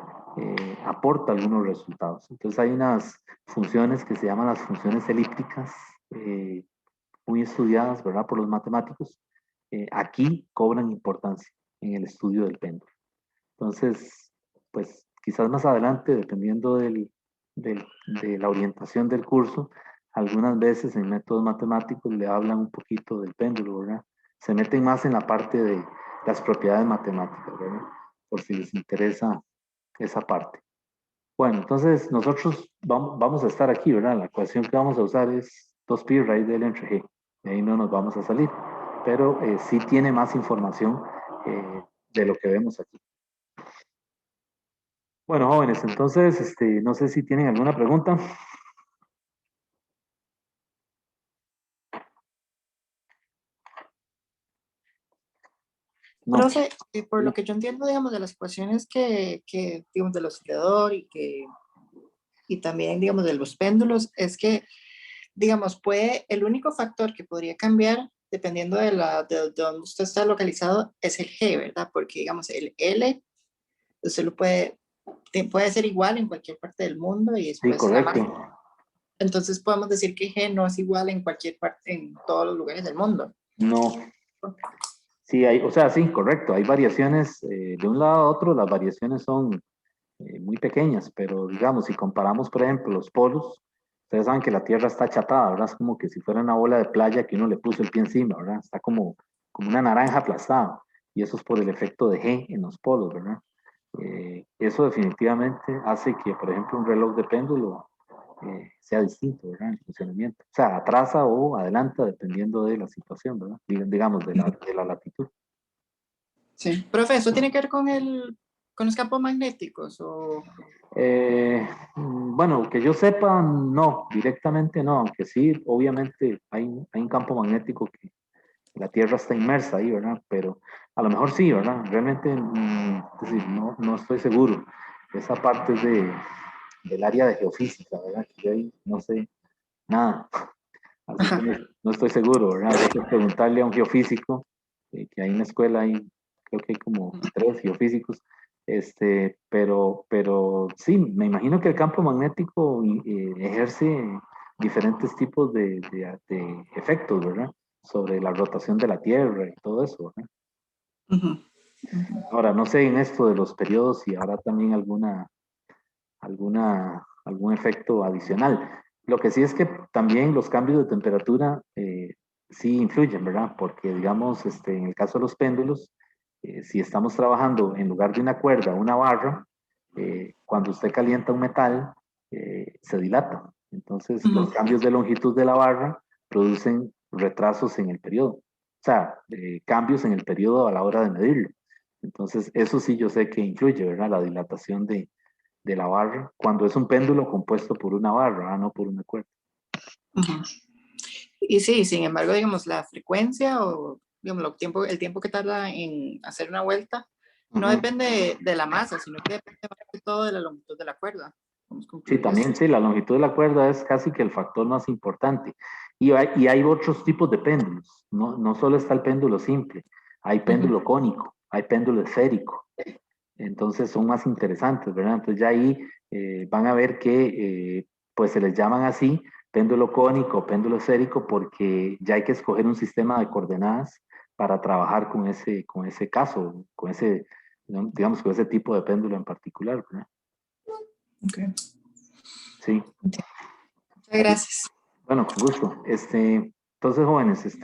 aporta algunos resultados. Entonces hay unas funciones que se llaman las funciones elípticas, muy estudiadas, ¿verdad?, por los matemáticos. Aquí cobran importancia en el estudio del péndulo. Entonces, pues quizás más adelante, dependiendo de la orientación del curso, algunas veces en métodos matemáticos le hablan un poquito del péndulo, ¿verdad? Se meten más en la parte de las propiedades matemáticas, ¿verdad? Por si les interesa esa parte. Bueno, entonces nosotros vamos a estar aquí, ¿verdad? La ecuación que vamos a usar es 2pi raíz de L entre G. De ahí no nos vamos a salir. Pero sí tiene más información de lo que vemos aquí. Bueno, jóvenes, entonces, no sé si tienen alguna pregunta. No. Profe, por lo que yo entiendo, digamos, de las ecuaciones digamos, del oscilador y también, digamos, de los péndulos, es que, digamos, el único factor que podría cambiar, dependiendo de donde usted está localizado, es el G, ¿verdad? Porque, digamos, el L, usted puede ser igual en cualquier parte del mundo y Sí, después la correcto. máxima. Entonces podemos decir que G no es igual en cualquier parte, en todos los lugares del mundo. No. Sí, o sea, sí, correcto. Hay variaciones de un lado a otro, las variaciones son muy pequeñas, pero digamos, si comparamos, por ejemplo, los polos, ustedes saben que la Tierra está achatada, ¿verdad? Es como que si fuera una bola de playa que uno le puso el pie encima, ¿verdad? Está como una naranja aplastada. Y eso es por el efecto de G en los polos, ¿verdad? Eso definitivamente hace que, por ejemplo, un reloj de péndulo sea distinto, ¿verdad? El funcionamiento. O sea, atrasa o adelanta dependiendo de la situación, ¿verdad? Digamos, de la latitud. Sí. Profe, ¿eso tiene que ver con los campos magnéticos? Bueno, que yo sepa, no, directamente no, aunque sí, obviamente hay un campo magnético que la Tierra está inmersa ahí, ¿verdad? Pero a lo mejor sí, ¿verdad? Realmente, es decir, no estoy seguro. Esa parte es del área de geofísica, ¿verdad? Que yo ahí no sé nada. Así que no estoy seguro, ¿verdad? Hay que preguntarle a un geofísico, que hay en la escuela, creo que hay como 3 geofísicos, pero sí, me imagino que el campo magnético ejerce diferentes tipos de efectos, ¿verdad? Sobre la rotación de la Tierra y todo eso, ¿verdad? Ahora, no sé en esto de los periodos si habrá también algún efecto adicional. Lo que sí es que también los cambios de temperatura sí influyen, ¿verdad? Porque, digamos, en el caso de los péndulos, si estamos trabajando en lugar de una cuerda, una barra, cuando usted calienta un metal, se dilata. Entonces, los cambios de longitud de la barra producen retrasos en el periodo. O sea, cambios en el periodo a la hora de medirlo. Entonces, eso sí yo sé que influye, ¿verdad? La dilatación de la barra, cuando es un péndulo compuesto por una barra, no por una cuerda. Y sí, sin embargo, digamos, la frecuencia o digamos, el tiempo que tarda en hacer una vuelta no depende de la masa, sino que depende más que todo de la longitud de la cuerda. Vamos a Sí, concluir eso. también, sí, la longitud de la cuerda es casi que el factor más importante. Y hay otros tipos de péndulos, no solo está el péndulo simple, hay péndulo cónico, hay péndulo esférico, entonces son más interesantes, ¿verdad? Entonces ya ahí van a ver que pues se les llaman así péndulo cónico, péndulo esférico, porque ya hay que escoger un sistema de coordenadas para trabajar con ese caso, con ese, digamos, con ese tipo de péndulo en particular, ¿verdad? Okay. Sí. Muchas gracias. Bueno, con gusto. Entonces, jóvenes,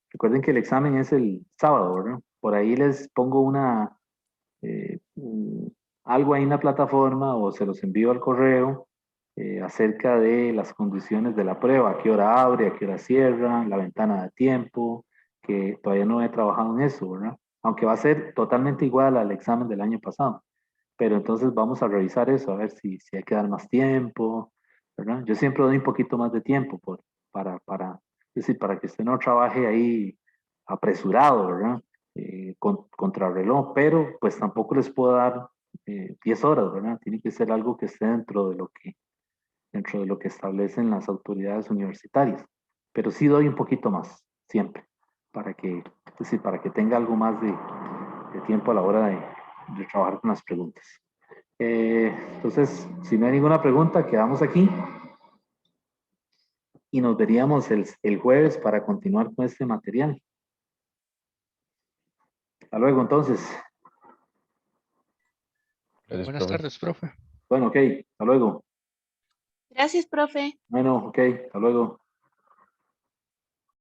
recuerden que el examen es el sábado, ¿verdad? Por ahí les pongo algo ahí en la plataforma o se los envío al correo acerca de las condiciones de la prueba, a qué hora abre, a qué hora cierra, la ventana de tiempo, que todavía no he trabajado en eso, ¿verdad? Aunque va a ser totalmente igual al examen del año pasado. Pero entonces vamos a revisar eso, a ver si hay que dar más tiempo, ¿verdad? Yo siempre doy un poquito más de tiempo es decir, para que usted no trabaje ahí apresurado, ¿verdad? Contra reloj, pero pues tampoco les puedo dar 10 horas, ¿verdad? Tiene que ser algo que esté dentro de lo que establecen las autoridades universitarias. Pero sí doy un poquito más, siempre, es decir, para que tenga algo más de tiempo a la hora de trabajar con las preguntas. Entonces, si no hay ninguna pregunta, quedamos aquí y nos veríamos el jueves para continuar con este material. Hasta luego, entonces. Gracias, Buenas profe. tardes, profe. Bueno, ok, hasta luego. Gracias, profe. Bueno, ok, hasta luego.